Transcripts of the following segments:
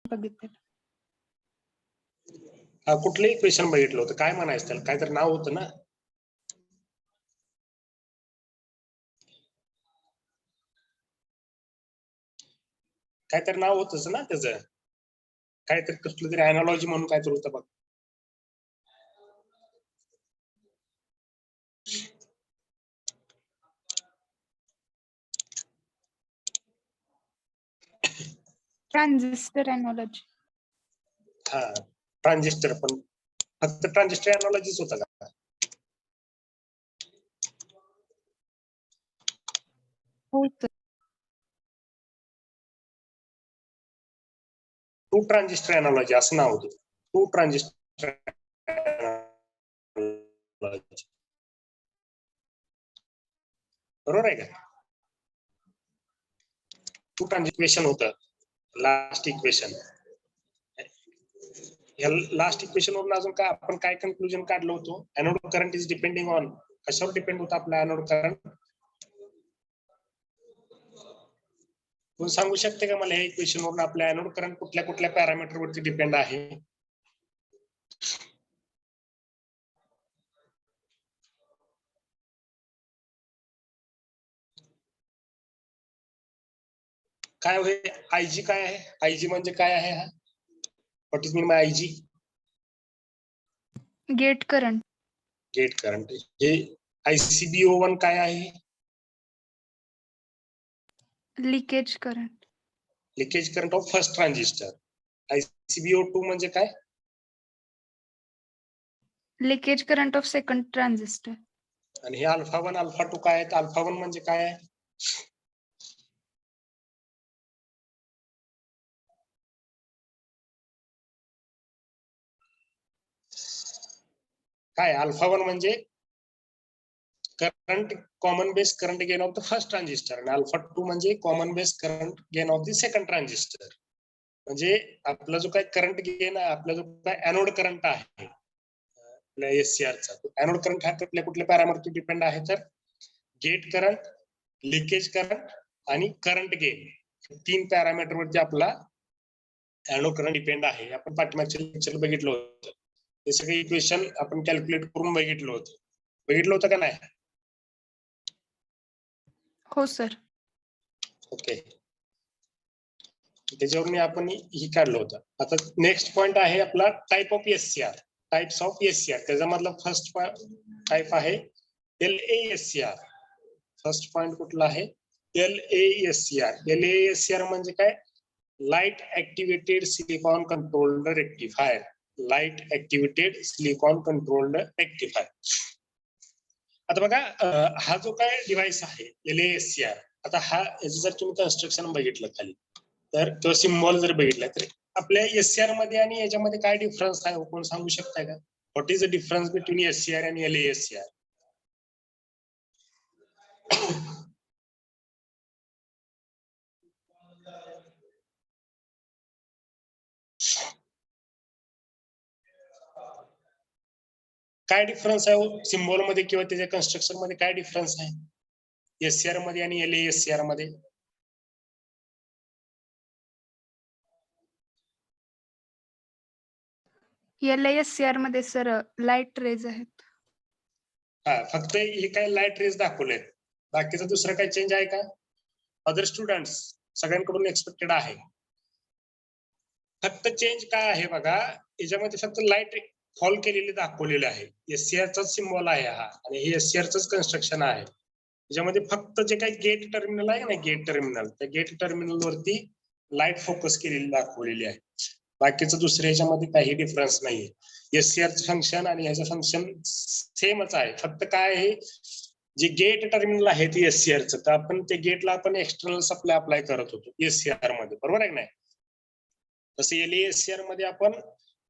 बघितलं. कुठलंही क्वेश्चन बघितलं होतं, काय म्हणायचं त्याला, काय तर नाव होतं ना? काय तर नाव होतच ना त्याचं, काहीतरी कसलं तरी अॅनालॉजी म्हणून काय तर होतं बघ. Transistor analogy. हा, ट्रान्झिस्टर, पण फक्त ट्रान्झिस्टर अॅनालॉजीच होता का? हो सर. टू ट्रान्झिस्टर अॅनालॉजी असं नाव होतं. टू ट्रान्झिस्टर बरोबर आहे का? टू ट्रान्झिस्टर होतं लास्ट इक्वेशन. या लास्ट इक्वेशन वरून अजून काय आपण काय कन्क्लुजन काढलं होतं? Anode current is depending on, कशावर डिपेंड होतं आपला एनोड करंट? कोण सांगू शकते का मला, हे इक्वेशन वरून आपल्या एनोड करंट कुठल्या कुठल्या पॅरामीटर वरती डिपेंड आहे? काय होईल आयजी? काय आहे आयजी? म्हणजे काय आहे हा? What is mean by IG? Gate current. Gate current. हे ICBO1 काय आहे? Leakage current. Leakage current of first transistor. ICBO2 म्हणजे काय? लिकेज करंट ऑफ सेकंड ट्रान्झिस्टर. आणि हे अल्फा 1 अल्फा 2 काय आहेत? अल्फा 1 म्हणजे काय आहे? काय अल्फा 1 म्हणजे current, common base current gain of the first transistor, आणि अल्फा 2 म्हणजे common base current gain of the second transistor. म्हणजे आपला जो काय करंट गेन आहे, आपला जो काय एनोड करंट आहे आपल्या एससीआरचा, एनोड करंट हा कुठल्या कुठल्या पॅरामीटर डिपेंड आहे? तर गेट करंट, लिकेज करंट आणि करंट गेन, 3 पॅरामीटर वरती आपला एनोड करंट डिपेंड आहे. आपण पाठीमागच्या लेक्चर बघितलं होतं, हे सगळे इक्वेशन आपण कॅल्क्युलेट करून बघितलं होतं का नाही? हो सर. ओके, त्याच्यावरून आपण ही काढलं होतं. आता नेक्स्ट पॉइंट आहे आपला type of SCR. Types of SCR, त्याच्यामधला फर्स्ट टाइप आहे LASCR. फर्स्ट पॉइंट कुठला आहे? LASCR. LASCR म्हणजे काय? Light activated silicon controlled rectifier. Light activated silicon controlled rectifier. आता बघा, हा जो काय डिव्हाइस आहे LASCR, आता हा जर तुम्ही कन्स्ट्रक्शन बघितलं खाली, तर तो सिम्बॉल जर बघितला, तर आपल्या एससीआर मध्ये आणि याच्यामध्ये काय डिफरन्स आहे, कोण सांगू शकताय का? What is the difference between SCR आणि LASCR? काय डिफरन्स आहे सिम्बॉल मध्ये किंवा त्याच्या कन्स्ट्रक्शन मध्ये? काय डिफरन्स आहे एससीआर मध्ये आणि LASCR मध्ये? LASCR मध्ये सर लाईट रेज आहेत. हा, फक्त हे काय लाईट रेज दाखवलेत, बाकीचं दुसरं काय चेंज आहे का? अदर स्टुडंट्स, सगळ्यांकडून एक्सपेक्टेड आहे. फक्त चेंज काय आहे बघा, याच्यामध्ये फक्त लाईट फॉल केलेले दाखवलेले आहे. एससीआरचाच सिम्बॉल आहे हा, आणि हे एससीआरच कन्स्ट्रक्शन आहे. त्याच्यामध्ये फक्त जे काही गेट टर्मिनल आहे ना, गेट टर्मिनल, त्या गेट टर्मिनल वरती लाईट फोकस केलेली दाखवलेली आहे. बाकीचं दुसऱ्या ह्याच्यामध्ये काही डिफरन्स नाहीये. एससीआरचं फंक्शन आणि ह्याचं फंक्शन सेमच आहे. फक्त काय आहे, जे गेट टर्मिनल आहे ते एससीआरचं, तर आपण ते गेटला आपण एक्सटर्नल सप्लाय अप्लाय करत होतो एससीआर मध्ये, बरोबर आहे की नाही? तसं LASCR मध्ये आपण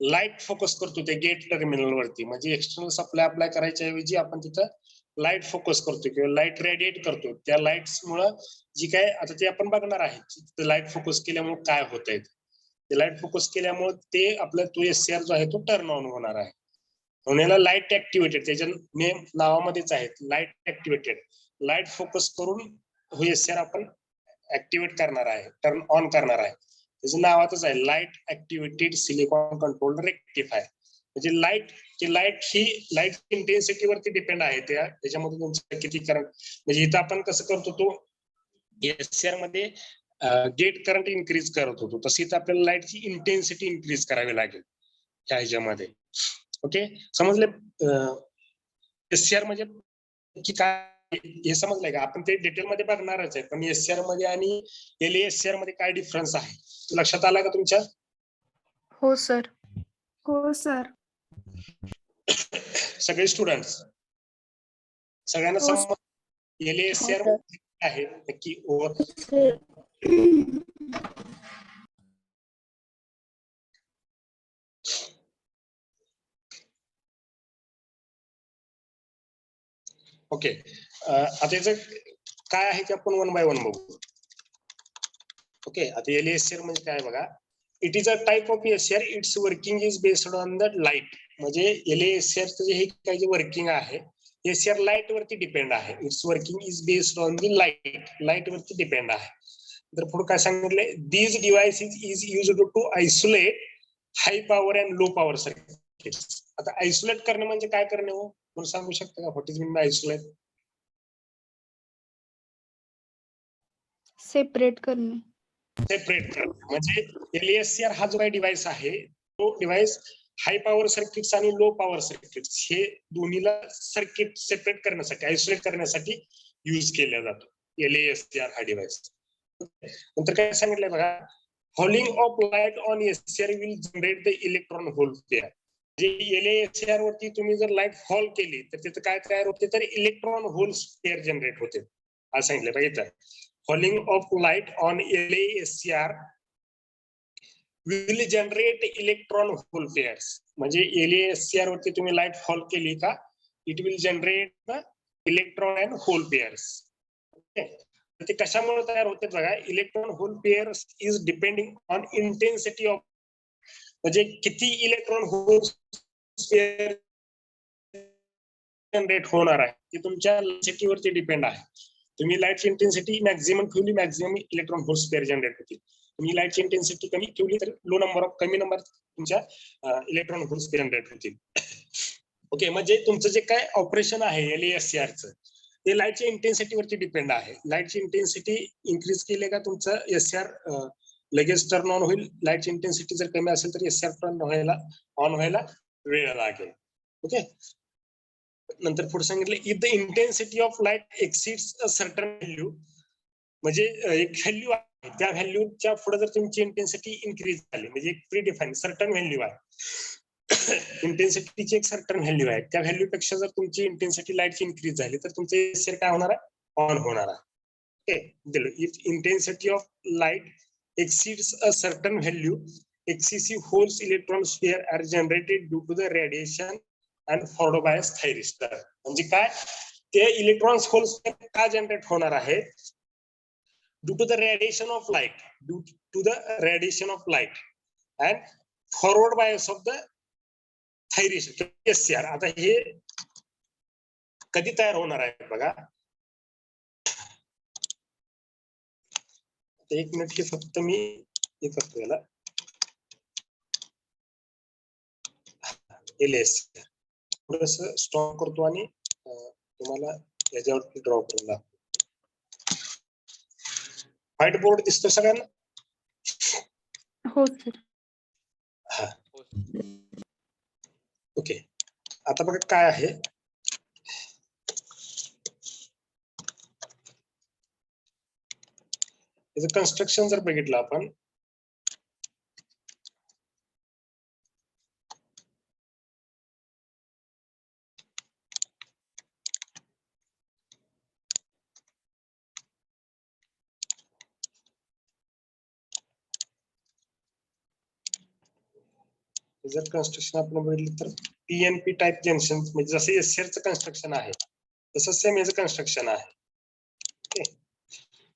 लाईट फोकस करतो त्या गेट टर्मिनल वरती, म्हणजे एक्सटर्नल सप्लाय अप्लाय करायच्या ऐवजी आपण तिथं लाईट फोकस करतो किंवा लाईट रेडिएट करतो. त्या लाईट्स मुळे जी काय, आता ते आपण बघणार आहे, लाईट फोकस केल्यामुळे काय होत आहे. ते लाईट फोकस केल्यामुळे ते आपला तो एससीआर जो आहे तो टर्न ऑन होणार आहे. म्हणून याला लाईट ऍक्टिव्हेटेड, त्याच्या नेम नावामध्येच आहे लाईट ऍक्टिव्हेटेड. लाईट फोकस करून हे एससीआर आपण ऍक्टिव्हेट करणार आहे, टर्न ऑन करणार आहे. त्याचं नावातच आहे light activated silicon controlled rectifier. म्हणजे लाईट ही लाईट इंटेन्सिटी वरती डिपेंड आहे. त्याच्यामध्ये तुमचं किती करंट, म्हणजे इथं आपण कसं करतो तो एससीआर मध्ये गेट करंट इन्क्रीज करत होतो, तशी इथं आपल्याला लाईटची इंटेन्सिटी इन्क्रीज करावी लागेल ह्या ह्याच्यामध्ये. ओके, समजले? एससीआर म्हणजे की काय हे समजलंय का? आपण ते डिटेल मध्ये बघणारच आहे, पण एससीआर मध्ये आणि एलएससीआर मध्ये काय डिफरन्स आहे लक्षात आला का तुमच्या? हो सर. हो सर. सगळे स्टुडंट्स सगळ्यांना हो समज एलएससीआर सर. आहे नक्की? ओके, आता याचं काय आहे ते आपण वन बाय वन बघू. ओके, आता एलएससीआर म्हणजे काय बघा. It is a type of SCR, it's working is based on the light. म्हणजे एलएससीआरचं जे हे काही जे वर्किंग आहे एससीआर लाईट वरती डिपेंड आहे. It's working is based on the light वरती डिपेंड आहे. तर पुढे काय सांगितलंय, these devices is used to isolate high power and low power circuits. आता आयसोलेट करणे म्हणजे काय करणे हो, कोण सांगू शकता का? What is mean by isolate? Separate करणे. सेपरेट करणे म्हणजे एलएससीआर हा जो काही डिव्हाइस आहे तो डिव्हाइस हाय पॉवर सर्किट्स आणि लो पॉवर सर्किट्स हे दोन्हीला सर्किट सेपरेट करण्यासाठी, आयसोलेट करण्यासाठी यूज केला जातो एलएससीआर हा डिव्हाइस. नंतर काय सांगितलंय बघा, falling of light on SCR will generate the electron hole pair. जे एलएससीआर वरती तुम्ही जर लाईट फॉल केली तर तिथं काय तयार होते, तर इलेक्ट्रॉन होल पेअर जनरेट होते असं सांगितलं पाहिजे. Falling of light on LSCR will generate electron hole pairs. म्हणजे एलएससीआर वरती तुम्ही लाईट फॉल केली का, it will generate electron and hole pairs. ते कशामुळे तयार होते बघा, electron hole pairs is depending on intensity of, म्हणजे किती इलेक्ट्रॉन होल पेअर जनरेट होणार आहे ते तुमच्या इंटेन्सिटीवरती डिपेंड आहे. तुम्ही लाईटची इंटेन्सिटी मॅक्झिमम ठेवली, maximum electron holes pair generate होतील. तुम्ही लाईटची इंटेन्सिटी कमी ठेवली तर लो नंबर ऑफ, कमी नंबर तुमच्या इलेक्ट्रॉन होल्स पेअर जनरेट होतील. ओके, म्हणजे तुमचं जे काय ऑपरेशन आहे एलएससीआरचं ते लाईटच्या इंटेन्सिटीवरती डिपेंड आहे. लाईटची इंटेन्सिटी इन्क्रीज केली का तुमचं एससीआर लगेच टर्न ऑन होईल. लाईटची इंटेन्सिटी जर कमी असेल तर एससीआर टर्न ऑन व्हायला वेळ लागेल. ओके, नंतर पुढे सांगितलं, if the intensity of light exceeds a certain value, म्हणजे एक व्हॅल्यू आहे त्या व्हॅल्यूच्या पुढे जर तुमची इंटेन्सिटी इन्क्रीज झाली, म्हणजे एक प्री डिफाईन सर्टन व्हॅल्यू आहे इंटेन्सिटीची एक सर्टन व्हॅल्यू आहे, त्या व्हॅल्यू पेक्षा जर तुमची इंटेन्सिटी लाईटची इन्क्रीज झाली तर तुमचं एससीआर काय होणार आहे, ऑन होणार आहे. Okay, if intensity of light exceeds a certain value excessive holes electron sphere are generated due to the radiation and forward bias thyristor. म्हणजे काय, ते इलेक्ट्रॉन्स होल्स का जनरेट होणार आहे, due to the radiation of light, due to the radiation of light and forward bias of the thyristor SCR. आता हे कधी तयार होणार आहे बघा, एक मिनिट की फक्त मी हे करतो याला एलएससीआर थोडस स्ट्रॉंग करतो आणि तुम्हाला याच्यावरती ड्रॉ करून दाखवतो. व्हाईट बोर्ड दिसतो सगळ्यांना? हो सर. हा, ओके. आता बघा काय आहे, याचं कन्स्ट्रक्शन जर बघितलं आपण, जर कन्स्ट्रक्शन आपण बघितलं तर पीएनपी टाइप जंक्शन, म्हणजे जसं एससीआरचं कन्स्ट्रक्शन आहे तसं सेम याचं कन्स्ट्रक्शन आहे. ओके,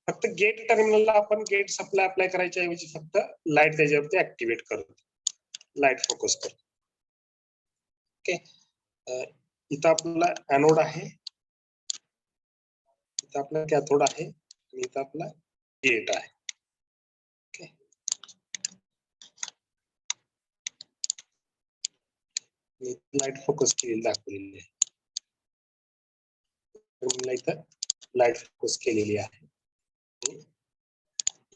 फक्त गेट टर्मिनलला आपण गेट सप्लाय अप्लाय करायच्या ऐवजी फक्त लाईट त्याच्यावरती ऍक्टिव्हेट करतो, लाईट फोकस करतो. ओके, इथं आपला एनोड आहे, इथं आपला कॅथोड आहे आणि इथं आपला गेट आहे. ओके, लाईट फोकस केलेली दाखवलेली आहे. इथं लाईट फोकस केलेली आहे.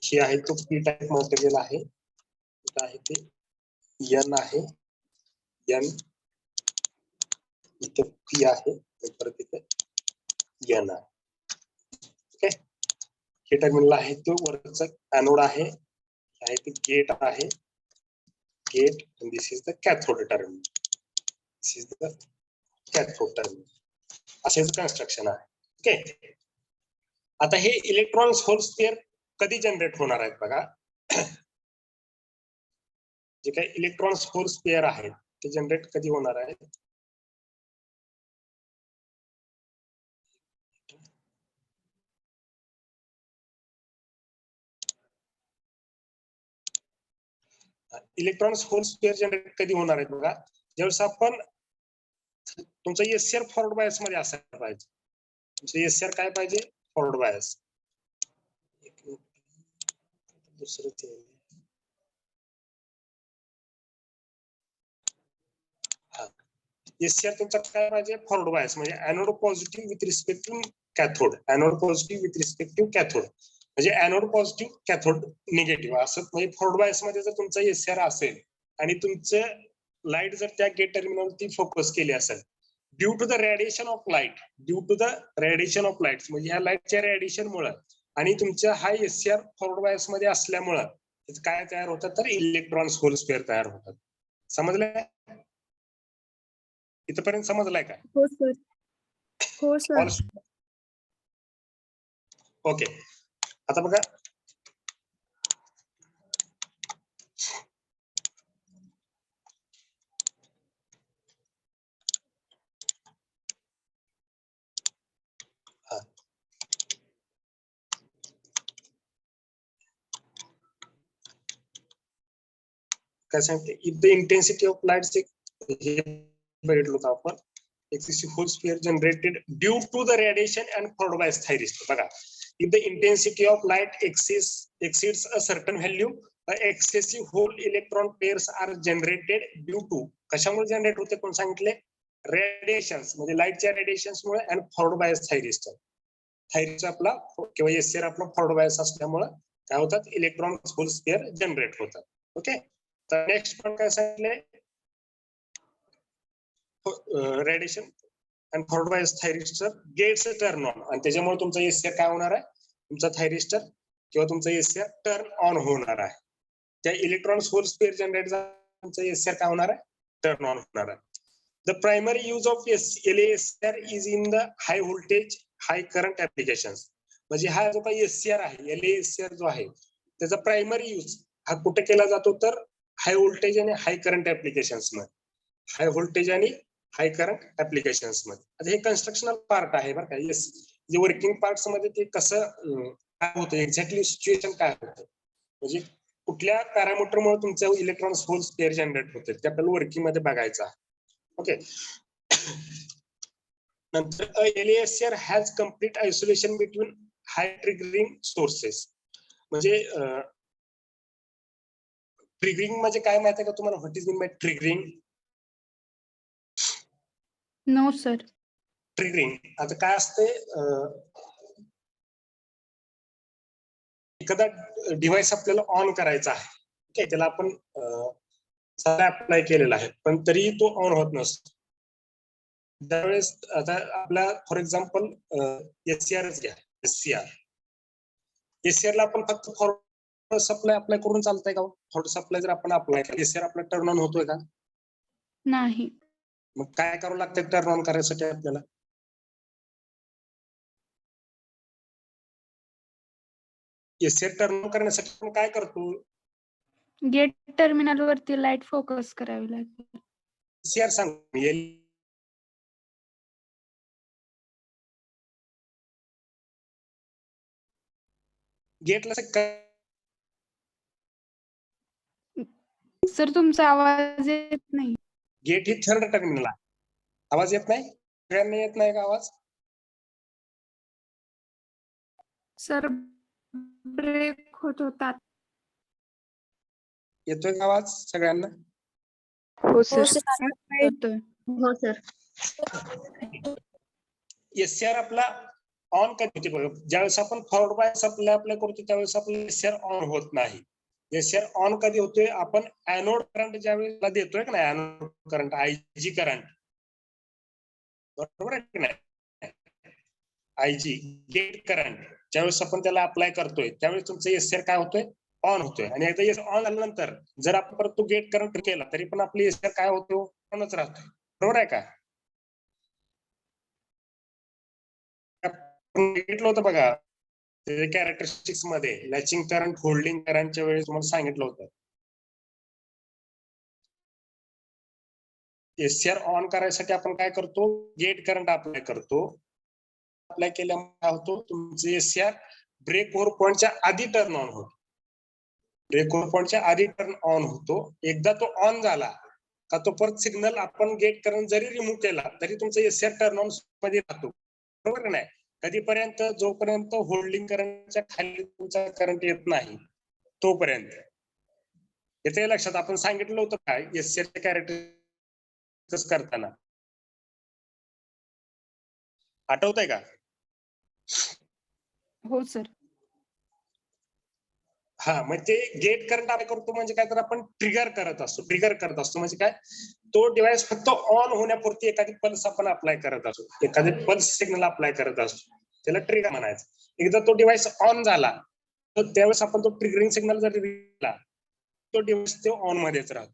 ही आहे तो पी टाइप मटेरियल आहे. इथं आहे ते एन आहे. एन इथं पी आहे. परत इथं एन आहे. ओके, हे टर्मिनल आहे तो वरचा एनोड आहे. आहे ते गेट आहे. Gate and this is the cathode terminal. This is the cathode terminal. असेच कन्स्ट्रक्शन आहे. ओके, आता हे इलेक्ट्रॉन्स होल स्पेअर कधी जनरेट होणार आहेत बघा. जे काही इलेक्ट्रॉन्स होल स्पेअर आहेत ते जनरेट कधी होणार आहे. इलेक्ट्रॉन्स होल स्पेअर जनरेट कधी होणार आहेत बघा, ज्यावेळेस आपण तुमचा एससीआर फॉरवर्ड बायस मध्ये असायला पाहिजे. तुमचं एससीआर काय पाहिजे, फॉरवर्ड बायस. दुसरं ते एससीआर तुमचा काय पाहिजे, फॉरवर्ड बायस म्हणजे anode positive with respect to cathode. Anode positive with respect to cathode म्हणजे एनोड पॉझिटिव्ह कॅथोड निगेटिव्ह असं. म्हणजे फॉरवर्ड बायस मध्ये जर तुमचा एससीआर असेल आणि तुमचं लाईट जर त्या गेट टर्मिनलवरती फोकस केली असेल, due to the radiation of light, due to the radiation of light म्हणजे ह्या लाईटच्या रेडिएशन मुळे आणि तुमच्या हा एससीआर फॉरवर्ड बायस मध्ये असल्यामुळं काय तयार होतात, तर इलेक्ट्रॉन्स होल स्पेअर तयार होतात. समजलं? इथपर्यंत समजलाय का? हो सर. हो सर. ओके, आता बघा काय सांगते, if the intensity of light हे बघितलं होतं आपण. excessive whole sphere generated due to the radiation and forward bias thyristor. बघा, if the intensity of light exceeds a certain value, excessive whole electron pairs are generated due to, कशामुळे generate होते कोण सांगितले, radiations म्हणजे लाईटच्या radiations मुळे आणि forward bias thyristor. Thyristor आपला किंवा एससीआर आपला फॉरवर्ड बायस असल्यामुळे काय होतात, इलेक्ट्रॉन होल स्पेअर जनरेट होतात. ओके, तर नेक्स्ट पण काय सांगितले, रेडिएशन आणि forward bias thyristor gets turn on आणि त्याच्यामुळे तुमचा एससीआर काय होणार आहे, तुमचा थायरिस्टर किंवा तुमचा एससीआर टर्न ऑन होणार आहे. त्या इलेक्ट्रॉन्स होल स्पेअर जनरेट झाला, तुमचा एससीआर काय होणार आहे, टर्न ऑन होणार आहे. The primary use of LSCR is in the high voltage high current applications. म्हणजे हा जो काही एससीआर आहे, एलएससीआर जो आहे त्याचा प्रायमरी यूज हा कुठे केला जातो, तर हाय व्होल्टेज आणि हाय करंट ऍप्लिकेशन्स मध्ये. हाय व्होल्टेज आणि हाय करंट ऍप्लिकेशन्स मध्ये. आता हे कन्स्ट्रक्शनल पार्ट आहे बरं का. येस, जे वर्किंग पार्ट्स मध्ये ते कसं काय होतं, एक्झॅक्टली सिच्युएशन काय होतं, म्हणजे कुठल्या पॅरामीटरमुळे तुमच्या इलेक्ट्रॉन्स होल स्पेअर जनरेट होते ते आपल्याला वर्किंग मध्ये बघायचं आहे. ओके, नंतर LSCR has complete isolation between high triggering sources. म्हणजे ट्रिगरिंग म्हणजे काय माहिती आहे का तुम्हाला, what is mean by triggering? No sir. Triggering आता काय असते, एखादा डिव्हाइस आपल्याला ऑन करायचा आहे, ओके, त्याला आपण अप्लाय केलेला आहे पण तरीही तो ऑन होत नसतो. त्यावेळेस आता आपला फॉर एक्झाम्पल एससीआरच घ्या. एससीआर ला आपण फक्त फॉरवर्ड सप्लाय अप्लाय करून चालतंय का? फॉरवर्ड सप्लाय जर आपण अप्लाय केला, एससीआर आपला टर्न ऑन होतोय का? नाही. मग काय करावं लागतं टर्न ऑन करायसाठी आपल्याला? एससीआर टर्न ऑन करण्यासाठी आपण काय करतो, गेट टर्मिनल वरती लाईट फोकस करावी लागते. एससीआर सांग, गेटला सर तुमचा आवाज येत नाही. गेट ही थर्ड टर्मिनल आहे. आवाज येत नाही, सगळ्यांना येत नाही का आवाज? सर ब्रेक होत होतात. येतोय का आवाज सगळ्यांना? हो हो सर सर. होतोय. हो सर. एससीआर आपला ऑन कधी होते बघा, ज्यावेळेस आपण फॉरवर्ड बायस अप्लाय करतो त्यावेळेस आपला एससीआर ऑन होत नाही. एससीआर ऑन कधी होतोय, आपण ऍनोड करंट ज्यावेळेस देतोय की नाही, ऍनोड करंट आयजी करंट, बरोबर आहे की नाही, आयजी गेट करंट ज्यावेळेस आपण त्याला अप्लाय करतोय त्यावेळेस तुमचं एससीआर काय होतोय, ऑन होतोय. आणि एकदा ऑन झाल्यानंतर जर आपण परत तो गेट करंट केला तरी पण आपली एससीआर काय होतो, ऑनच राहतोय. बरोबर आहे का? सांगितलं होतं बघा कॅरेक्टरिस्टिक्स मध्ये लॅचिंग करंट, होल्डिंग करंटच्या वेळेस तुम्हाला सांगितलं होतं. एससीआर ऑन करायसाठी आपण काय करतो, गेट करंट अप्लाय करतो. अप्लाय केल्यामुळे काय होतो, तुमचे एससीआर ब्रेक ओव्हर पॉईंटच्या आधी टर्न ऑन होतो. ब्रेक ओव्हर पॉईंटच्या आधी टर्न ऑन होतो. एकदा तो ऑन झाला का तो परत सिग्नल आपण गेट करंट जरी रिमूव्ह केला तरी तुमचा एससीआर टर्न ऑन मध्ये राहतो. बरोबर नाही? कधीपर्यंत, जोपर्यंत होल्डिंग करंटच्या खाली तुमचा करंट येत नाही तोपर्यंत. येते लक्षात? आपण सांगितलं होतं काय एससीआर कॅरेक्टर करताना, आठवतंय का? हो सर. हा, मग ते गेट करंट अप्लाय करतो म्हणजे काय, तर आपण ट्रिगर करत असतो. ट्रिगर करत असतो म्हणजे काय, तो डिव्हाइस फक्त ऑन होण्यापुरती एखादी पल्स आपण अप्लाय करत असतो, एखादी पल्स सिग्नल अप्लाय करत असतो, त्याला ट्रिगर म्हणायचं. एकदा तो डिव्हाइस ऑन झाला तर त्यावेळेस आपण तो ट्रिगरिंग सिग्नल जर दिला तो डिव्हाइस तो ऑन मध्येच राहतो.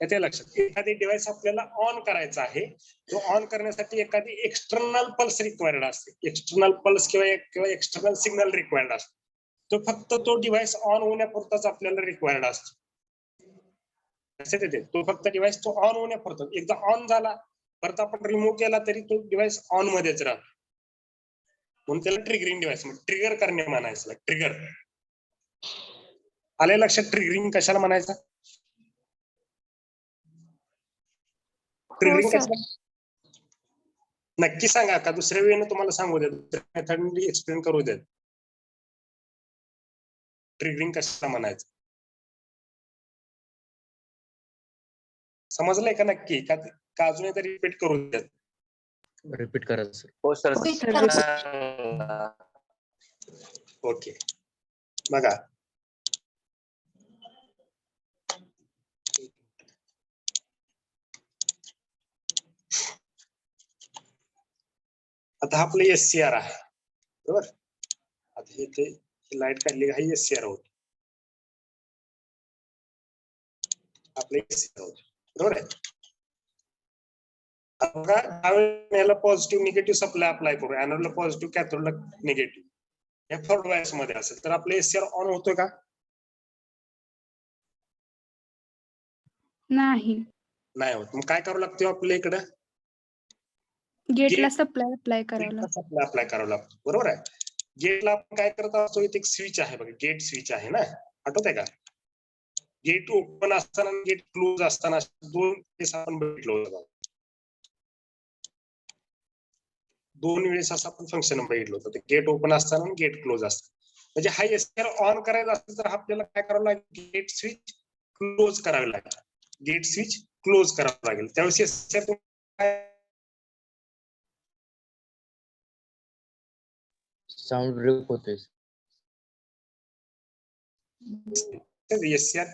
येते लक्षात? एखादी डिव्हाइस आपल्याला ऑन करायचा आहे, तो ऑन करण्यासाठी एखादी एक्सटर्नल पल्स रिक्वायर्ड असते, एक्सटर्नल पल्स किंवा एक्सटर्नल सिग्नल रिक्वायर्ड असतो. तो फक्त तो डिव्हाइस ऑन होण्यापुरताच आपल्याला रिक्वायर्ड असतो. तो फक्त डिव्हाइस तो ऑन होण्यापुरता, एकदा ऑन झाला परत आपण रिमूव्ह केला तरी तो डिव्हाइस ऑन मध्येच राहतो. म्हणून त्याला ट्रिगरिंग डिव्हाइस, ट्रिगर करणे म्हणायचं. ट्रिगर आले लक्षात? ट्रिगरिंग कशाला म्हणायचं? ट्रिगरिंग कशाला नक्की सांगा, का दुसऱ्या वेळेने तुम्हाला सांगू द्या, दुसऱ्या मेथडने एक्सप्लेन करू द्या. ट्रिगरिंग कशाला म्हणायचं समजलंय का नक्की? का अजून एकदा रिपीट करू द्या? रिपीट करा सर. हो सर. ओके, बघा आता आपलं एससीआर आहे, बरोबर? आता इथे लाईट काढली का, एससीआर होत आपलं एससीआर होत, बरोबर आहे? याला पॉझिटिव्ह निगेटिव्ह सप्लाय अप्लाय करू, एनोडला पॉझिटिव्ह, कॅथोडला निगेटिव्ह. या फॉरवर्ड बायस मध्ये असेल तर आपलं एससीआर ऑन होतोय का? नाही. नाही होत. मग काय करावं लागतं आपल्या इकडं? गेटला सप्लाय अप्लाय करावं लागतं. सप्लाय अप्लाय करावं लागतं, बरोबर आहे? गेटला आपण काय करत असतो, इथे एक स्विच आहे बघा, गेट स्विच आहे ना, आठवत आहे का? गेट ओपन असताना गेट क्लोज असताना दोन वेळेस आपण बघितलं होतं, दोन वेळेस असं आपण फंक्शन बघितलं होतं, गेट ओपन असताना आणि गेट क्लोज असताना. म्हणजे हा एससीआर ऑन करायचा असेल तर आपल्याला काय करावं लागेल, गेट स्विच क्लोज करावे लागेल, गेट स्विच क्लोज करावं लागेल. त्यावेळेस एससीआर साऊंड ब्रेक होतोय. एससीआर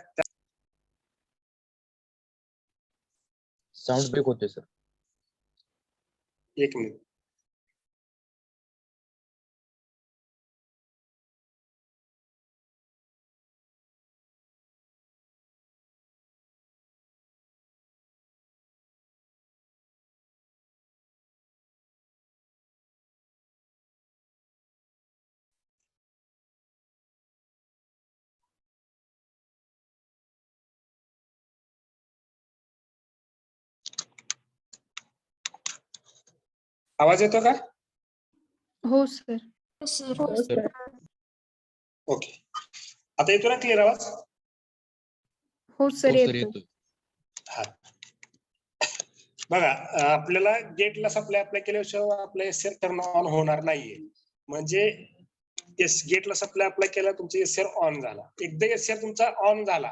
साऊंड ब्रेक होतोय सर. एक मिनिट. आवाज येतो का? हो सर. ओके, आता येतो ना क्लिअर आवाज? हो सर येतो. हा, बघा आपल्याला गेटला सप्लाय अप्लाय केल्याशिवाय आपला एससीआर टर्न ऑन होणार नाहीये. म्हणजे गेटला सप्लाय अप्लाय केला, तुमचा एससीआर ऑन झाला. एकदा एससीआर तुमचा ऑन झाला,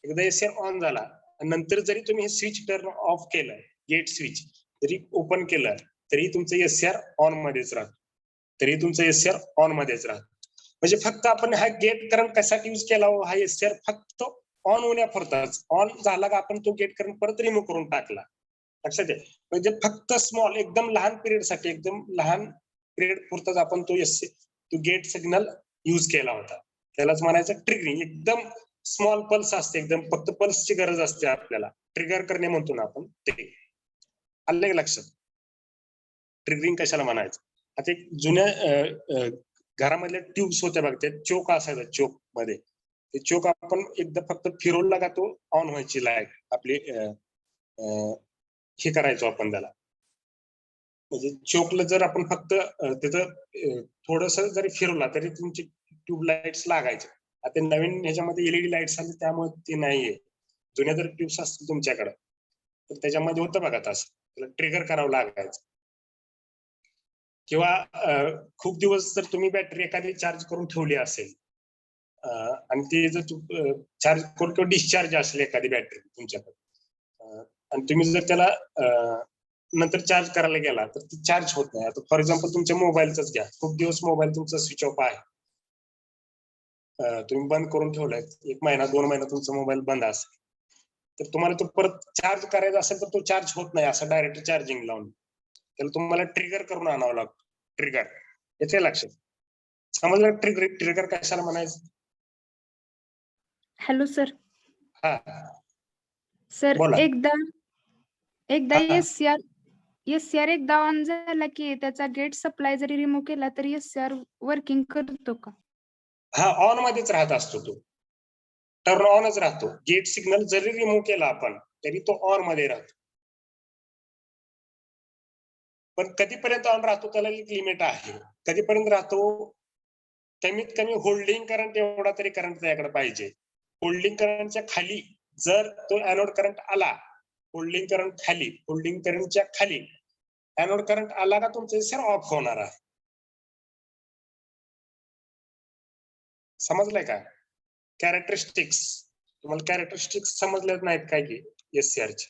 एकदा एससीआर ऑन झाला नंतर जरी तुम्ही हे स्विच टर्न ऑफ केलं, गेट स्विच जरी ओपन केलं, तरी तुमचं एससीआर ऑन मध्येच राहतं, तरी तुमचं एससीआर ऑन मध्येच राहतं. म्हणजे फक्त आपण हा गेट करंट कशासाठी यूज केला, हा एससीआर फक्त ऑन होण्यापुरताच, ऑन झाला का आपण तो गेट करंट परत रिमूव्ह करून टाकला. लक्षात आहे, म्हणजे फक्त स्मॉल एकदम लहान पिरियडसाठी, एकदम लहान पिरियड पुरताच आपण तो गेट सिग्नल यूज केला होता. त्यालाच म्हणायचं ट्रिगरिंग. एकदम स्मॉल पल्स असते, एकदम फक्त पल्सची गरज असते आपल्याला, ट्रिगर करणे म्हणतो ना आपण ते. आलं का लक्षात? ट्रिगरिंग कशाला म्हणायचं? आता एक जुन्या घरामधल्या ट्यूब्स होत्या बघ, त्या चोक असायचा, चोक मध्ये ते चोक आपण एकदा फक्त फिरवला का तो ऑन व्हायची लाईट आपली, हे करायचो आपण त्याला. म्हणजे चोकला जर आपण फक्त तिथं थोडस जरी फिरवला तरी तुमची ट्यूब लाईट्स लागायचे. आता नवीन ह्याच्यामध्ये एलईडी लाईट्स आले त्यामुळे ते नाहीये. जुन्या जर ट्यूब्स असतील तुमच्याकडे तर त्याच्यामध्ये होतं बघा तसं, त्याला ट्रिगर करावं लागायचं. किंवा खूप दिवस जर तुम्ही बॅटरी एखादी चार्ज करून ठेवली असेल आणि ती जर चार्ज करून किंवा डिस्चार्ज असेल एखादी बॅटरी तुमच्याकडे आणि तुम्ही जर त्याला नंतर चार्ज करायला गेला तर ती चार्ज होत नाही. आता फॉर एक्झाम्पल तुमच्या मोबाईलचाच घ्या, खूप दिवस मोबाईल तुमचा स्विच ऑफ आहे, तुम्ही बंद करून ठेवलाय, 1 महिना 2 महिना तुमचा मोबाईल बंद असेल, तर तुम्हाला तो परत चार्ज करायचा असेल तर तो चार्ज होत नाही असं डायरेक्ट चार्जिंग लावून, त्याला तुम्हाला ट्रिगर करून आणावं लागतं. ट्रिगर येते लक्षात? समजलं ट्रिगर कशाला म्हणायचं? Hello sir. हा सर बोला. एकदा हा. एससीआर एकदा ऑन झाला की त्याचा गेट सप्लाय जरी रिमूव्ह केला तरी एससीआर वर्किंग करतो का? हा, ऑन मध्येच राहत असतो, तो टर्न ऑनच राहतो. गेट सिग्नल जरी रिमूव्ह केला आपण तरी तो ऑन मध्ये राहतो. पण कधीपर्यंत ऑन राहतो त्याला एक लिमिट आहे. कधीपर्यंत राहतो? कमीत कमी होल्डिंग करंट एवढा तरी करंट त्याकडे पाहिजे. होल्डिंग करंटच्या खाली जर तो एनोड करंट आला, होल्डिंग करंटच्या खाली एनोड करंट आला का तुमचं सर ऑफ होणार आहे. समजलंय का? कॅरेक्टरिस्टिक्स, तुम्हाला कॅरेक्टरिस्टिक्स समजलेच नाहीत काय की एससीआरची?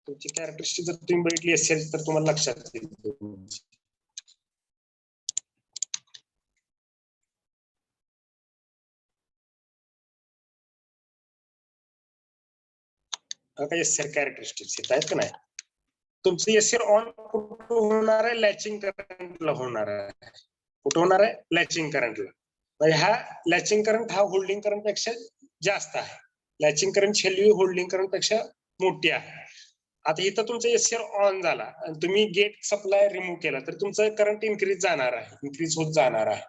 तुमची कॅरेक्टरिस्टिक जर तुम्ही बघितली एससीआरची तर तुम्हाला लक्षात येईल. एससीआर कॅरेक्टरिस्टिक्स येत आहेत का नाही? तुमचं एससीआर ऑन कुठं होणार आहे? लॅचिंग करंटला होणार आहे. कुठं होणार आहे? लॅचिंग करंटला. म्हणजे हा लॅचिंग करंट हा होल्डिंग करंट पेक्षा जास्त आहे. Latching current value holding current पेक्षा मोठी आहे. आता इथं तुमचा एससीआर ऑन झाला आणि तुम्ही गेट सप्लाय रिमूव्ह केला तर तुमचं करंट इन्क्रीज जाणार आहे, इन्क्रीज होत जाणार आहे.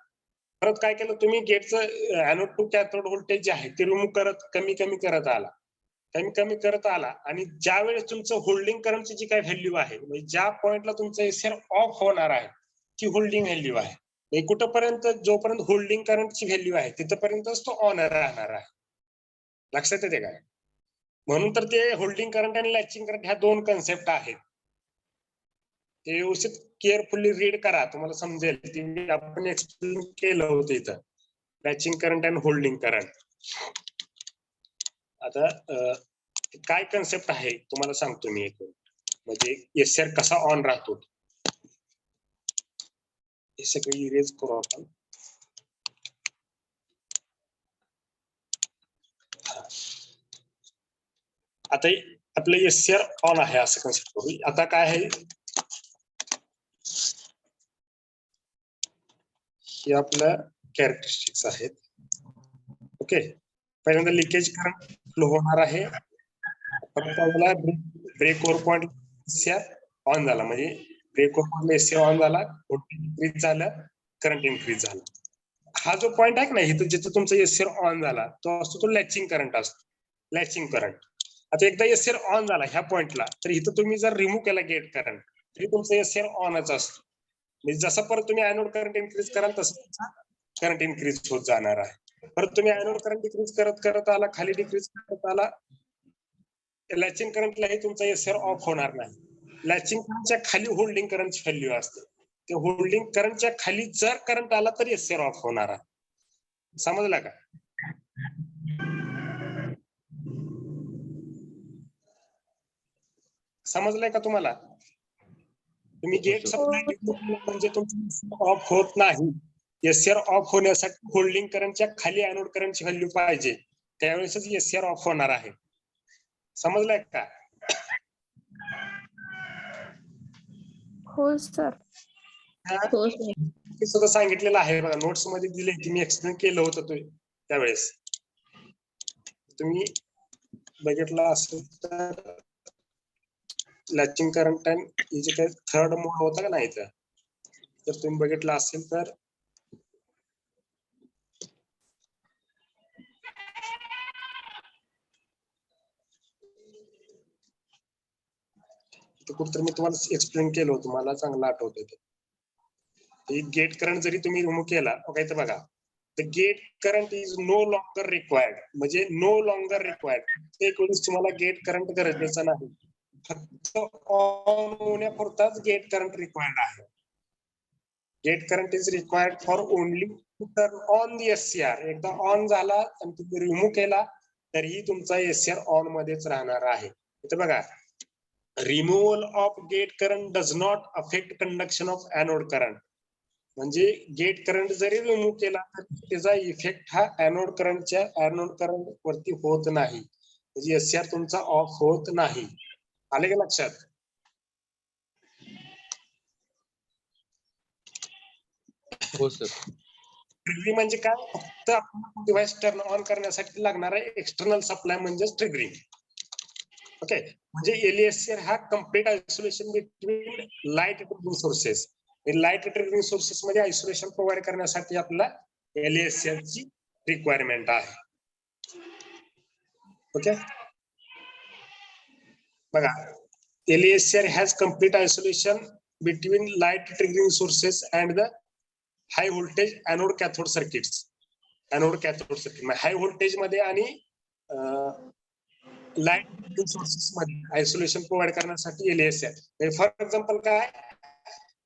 परत काय केलं तुम्ही, गेटचं एनोड टू कॅथोड व्होल्टेज जे आहे ते रिमूव्ह करत कमी करत आला आणि ज्या वेळेस तुमचं होल्डिंग करंटची जी काही व्हॅल्यू आहे, म्हणजे ज्या पॉइंटला तुमचं एससीआर ऑफ होणार आहे ती होल्डिंग व्हॅल्यू आहे. कुठंपर्यंत? जोपर्यंत होल्डिंग करंटची व्हॅल्यू आहे तिथपर्यंतच तो ऑन राहणार आहे. लक्षात येते काय? म्हणून तर ते होल्डिंग करंट आणि लॅचिंग करंट ह्या 2 कन्सेप्ट आहेत. ते व्यवस्थित केअरफुली रीड करा, तुम्हाला समजेल. ते आपण एक्सप्लेन केलं होतं इथं, लॅचिंग करंट आणि होल्डिंग करंट. आता काय कन्सेप्ट आहे तुम्हाला सांगतो मी एक, म्हणजे एससीआर कसा ऑन राहतो. हे सगळं इरेज करू आपण. आता आपलं एससीआर ऑन आहे असं कन्सेप्ट करू. आता काय आहे, हे आपल्या कॅरेक्टरिस्टिक्स आहेत. ओके, पहिल्यांदा लिकेज करंट फ्लो होणार आहे. Break over point SCR on झाला, म्हणजे break over point SCR on झाला, व्होल्टेज इन्क्रीज झालं, करंट इन्क्रीज झाला. हा जो पॉइंट आहे ना इथं जिथं तुमचा एससीआर ऑन झाला तो असतो तो लॅचिंग करंट असतो, लॅचिंग करंट. आता एकदा एससीआर ऑन झाला ह्या पॉइंटला तर इथं तुम्ही जर रिमूव्ह केला गेट करंट तरी तुमचा एससीआर ऑनच असतो. म्हणजे जसं परत तुम्ही एनोड करंट इन्क्रीज कराल तसं तुमचा करंट इन्क्रीज होत जाणार आहे. परत तुम्ही एनोड करंट डिक्रीज करत आला, खाली डिक्रीज करत आला, लॅचिंग करंटलाही तुमचा एससीआर ऑफ होणार नाही. लॅचिंग करंटच्या खाली होल्डिंग करंटची व्हॅल्यू असते, ते होल्डिंग करंटच्या खाली जर करंट आला तर एससीआर ऑफ होणार आहे. समजला का? समजलंय का तुम्हाला? तुम्ही गेट sir. सप्लाय म्हणजे तुमचं ऑफ होत नाही. एससीआर ऑफ होण्यासाठी होल्डिंग करंटच्या खाली एनोड करंटची व्हॅल्यू पाहिजे, त्यावेळेसच एससीआर ऑफ होणार आहे. समजलंय का? हो सर. हो सर. ते सुद्धा सांगितलेलं आहे बघा, नोट्स मध्ये दिले की मी एक्सप्लेन केलं होतं त्यावेळेस. तुम्ही बघितलं असेल तर लॅचिंग करंट टाइम हे जे काही थर्ड मोड होता का नाही, तर तुम्ही बघितलं असेल तर कुठतरी मी तुम्हाला एक्सप्लेन केलं होतं, मला चांगलं आठवतंय ते. गेट करंट जरी तुम्ही रिमूव्ह केला, ओके, तर बघा the gate current is no longer required, म्हणजे नो लॉंगर रिक्वायर्ड. एक वेळेस तुम्हाला गेट करंट गरजेचं नाही, फक्त ऑन होण्यापुरताच गेट करंट रिक्वायर्ड आहे. Gate current is required for only to turn on the SCR. एकदा ऑन झाला आणि तुम्ही रिमूव्ह केला तरीही तुमचा एससीआर ऑन मध्येच राहणार आहे. इथे बघा, removal of gate current does not affect conduction of anode current. म्हणजे गेट करंट जरी रिमूव्ह केला तर त्याचा इफेक्ट हा एनोड करंट वरती होत नाही, म्हणजे एससीआर तुमचा ऑफ होत नाही. आले का लक्षात? हो सर. ट्रिगरिंग म्हणजे काय? फक्त डिव्हाइस टर्न ऑन करण्यासाठी लागणारा एक्सटर्नल सप्लाय म्हणजेच ट्रिगरिंग. ओके, म्हणजे एलईएससीआर हा complete isolation between light triggering sources. Light triggering sources मध्ये आयसोलेशन प्रोव्हाइड करण्यासाठी आपल्याला एलईएससीआर ची रिक्वायरमेंट आहे. ओके, बघा, LESCR has complete isolation between light triggering sources and the high voltage anode cathode circuits. Anode cathode circuit high voltage मध्ये आणि light sources मध्ये isolation provide करण्यासाठी एलईएससीआर. फॉर एक्झाम्पल काय,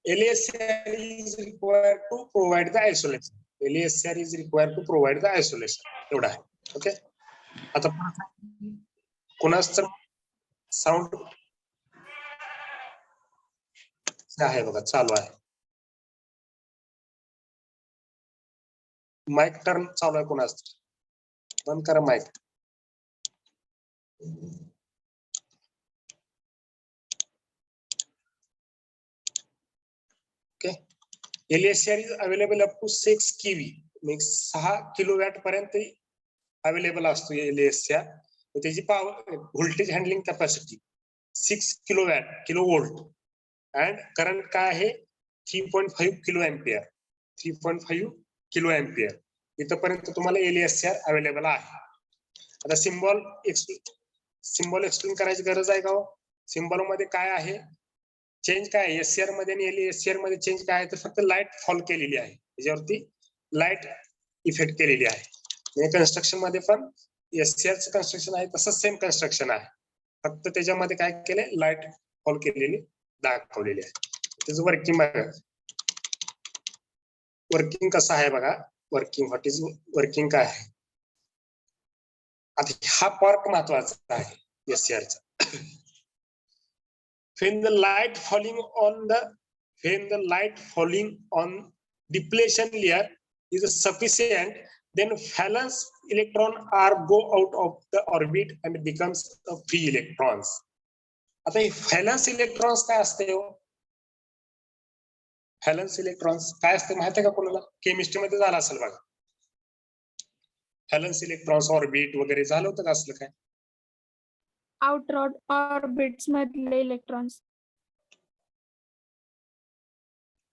LASR is required to provide the isolation. LASR is required to provide the isolation. एवढा आहे. Okay, आता कोणाच तर साऊंड आहे बघा, चालू आहे. माईक टर्न चालू आहे कोणाच, बंद करा mic. Okay, LASR is available up to 6 kV, म्हणजे 6 किलोवॅट पर्यंत अवेलेबल असतो LASR. त्याची power voltage handling capacity 6 kilo volt and current काय आहे 3.5 किलो एम्पियर. 3.5 किलो एम्पियर इथपर्यंत तुम्हाला LASR अवेलेबल आहे. आता सिम्बॉल एक्सप्लेन करायची गरज आहे का? सिम्बॉल मध्ये काय आहे, चेंज काय आहे एससीआर मध्ये आणि LASR मध्ये चेंज काय आहे, तर फक्त लाईट फॉल केलेली आहे, त्याच्यावरती लाईट इफेक्ट केलेली आहे. म्हणजे कन्स्ट्रक्शन मध्ये पण एससीआरचं कन्स्ट्रक्शन आहे तसंच सेम कन्स्ट्रक्शन आहे, फक्त त्याच्यामध्ये काय केले, लाईट फॉल केलेली दाखवलेली आहे. त्याचं वर्किंग बघा, वर्किंग कसं आहे बघा, वर्किंग व्हॉट इज वर्किंग काय आहे. आता हा पार्ट महत्वाचा आहे एससीआरचा. when the light falling on depletion layer is sufficient, then valence electron are go out of the orbit and becomes free electrons. आता हे valence electrons काय असते हो? valence electrons काय असते माहिती आहे का कोणाला? केमिस्ट्री मध्ये झालं असेल बघा, valence electrons ऑर्बिट वगैरे झालं होतं का असलं काय? आउटर ऑर्बिट्स मधले इलेक्ट्रॉन्स.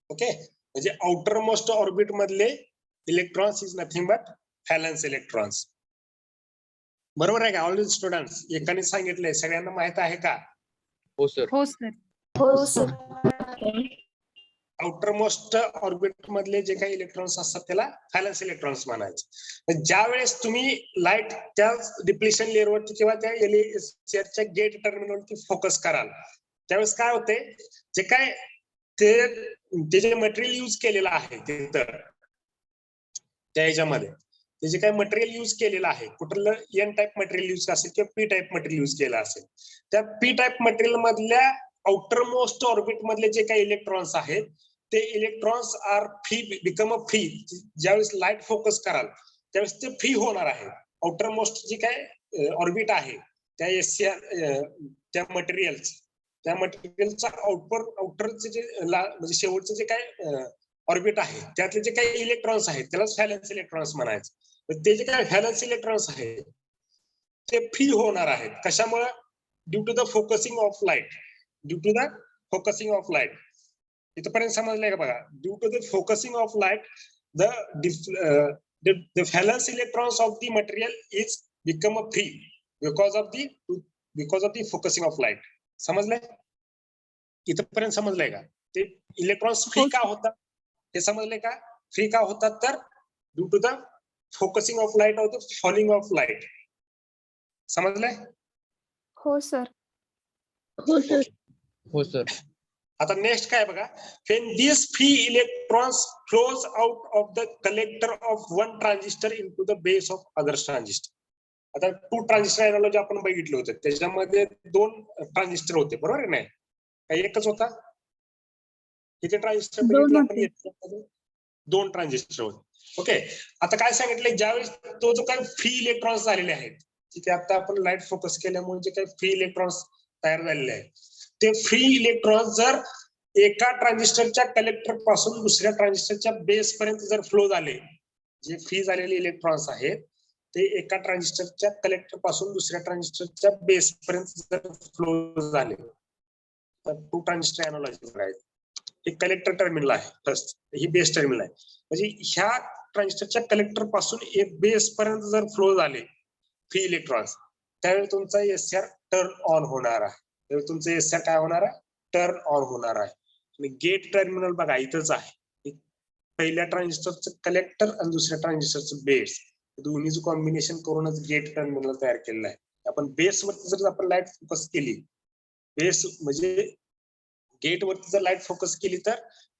ओके, म्हणजे आउटर मोस्ट ऑर्बिट मधले electrons is nothing but valence electrons. बरोबर आहे का ऑल स्टुडंट्स? एकाने सांगितलंय, सगळ्यांना माहित आहे का? हो सर. हो सर. हो सर. आउटर मोस्ट ऑर्बिट मधले जे काही इलेक्ट्रॉन्स असतात त्याला व्हॅलन्स इलेक्ट्रॉन्स म्हणायचे. ज्या वेळेस तुम्ही लाईट त्या डिप्लेशन लेअरवरती किंवा त्या LASRच्या गेट टर्मिनलवरती फोकस कराल, त्यावेळेस काय होते, जे काय ते जे मटेरियल यूज केलेलं आहे तिथं त्या ह्याच्यामध्ये, ते जे काही मटेरियल यूज केलेलं आहे, कुठलं एन टाईप मटेरियल यूज असेल किंवा पी टाईप मटेरियल यूज केलं असेल, त्या पी टाईप मटेरियल मधल्या आउटर मोस्ट ऑर्बिट मधले जे काही इलेक्ट्रॉन्स आहेत, ते electrons are free, become a free. ज्यावेळेस लाईट फोकस कराल त्यावेळेस ते फ्री होणार आहे. आउटर मोस्ट जे काय ऑर्बिट आहे त्या एससीआर त्या मटेरियलचा आउटरचे जे म्हणजे शेवटचं जे काय ऑर्बिट आहे त्यातले जे काही इलेक्ट्रॉन्स आहेत त्यालाच व्हॅलन्स इलेक्ट्रॉन्स म्हणायचं. तर ते जे काही व्हॅलन्स इलेक्ट्रॉन्स आहेत ते फ्री होणार आहेत. कशामुळे? Due to the focusing of light. Due to the focusing of light. इथपर्यंत समजलंय का बघा? Due to the focusing of light the valence electrons of the material is become a free because of the focusing of light. समजलंय? इथपर्यंत समजलंय का? ते electrons free का होतात हे समजलंय का? फ्री का होतात तर due to the focusing of light और द फॉलिंग ऑफ लाईट. समजलंय? हो सर. हो सर. हो सर. आता नेक्स्ट काय बघा, when these free electrons flows out of the collector of one transistor into the base of other transistor. आता 2 transistor analogy आपण बघितलं होतं, त्याच्यामध्ये 2 ट्रान्झिस्टर होते, बरोबर आहे? नाही काही एकच होता? किती ट्रान्झिस्टर बघितलं आपण? 2 ट्रान्झिस्टर होते. ओके. आता काय सांगितलंय, ज्यावेळेस तो जो काही फ्री इलेक्ट्रॉन्स झालेले आहेत, ठीक आहे, आता आपण लाईट फोकस केल्यामुळे जे काही फ्री इलेक्ट्रॉन्स तयार झालेले आहेत, ते फ्री इलेक्ट्रॉन्स जर एका ट्रान्झिस्टरच्या कलेक्टर पासून दुसऱ्या ट्रान्झिस्टरच्या बेस पर्यंत जर फ्लो झाले, जे फ्री झालेले इलेक्ट्रॉन्स आहेत ते एका ट्रान्झिस्टरच्या कलेक्टर पासून दुसऱ्या ट्रान्झिस्टरच्या बेस पर्यंत जर फ्लो झाले तर 2 ट्रान्झिस्टर एनालॉजी करायचं. हे कलेक्टर टर्मिनल आहे फर्स्ट, ही बेस टर्मिनल आहे. म्हणजे ह्या ट्रान्झिस्टरच्या कलेक्टर पासून एक बेस पर्यंत जर फ्लो झाले फ्री इलेक्ट्रॉन्स, त्यावेळी तुमचा एसआर टर्न ऑन होणार आहे. त्यावेळी तुमचं एसआर काय होणार आहे? टर्न ऑन होणार आहे. आणि गेट टर्मिनल बघा इथंच आहे. पहिल्या ट्रान्झिस्टरचं कलेक्टर आणि दुसऱ्या ट्रान्झिस्टरचं बेस, दोन्हीचं कॉम्बिनेशन करूनच गेट टर्मिनल तयार केलेलं आहे. आपण बेसवरती जर आपण लाईट फोकस केली, बेस म्हणजे गेट वरती जर लाईट फोकस केली तर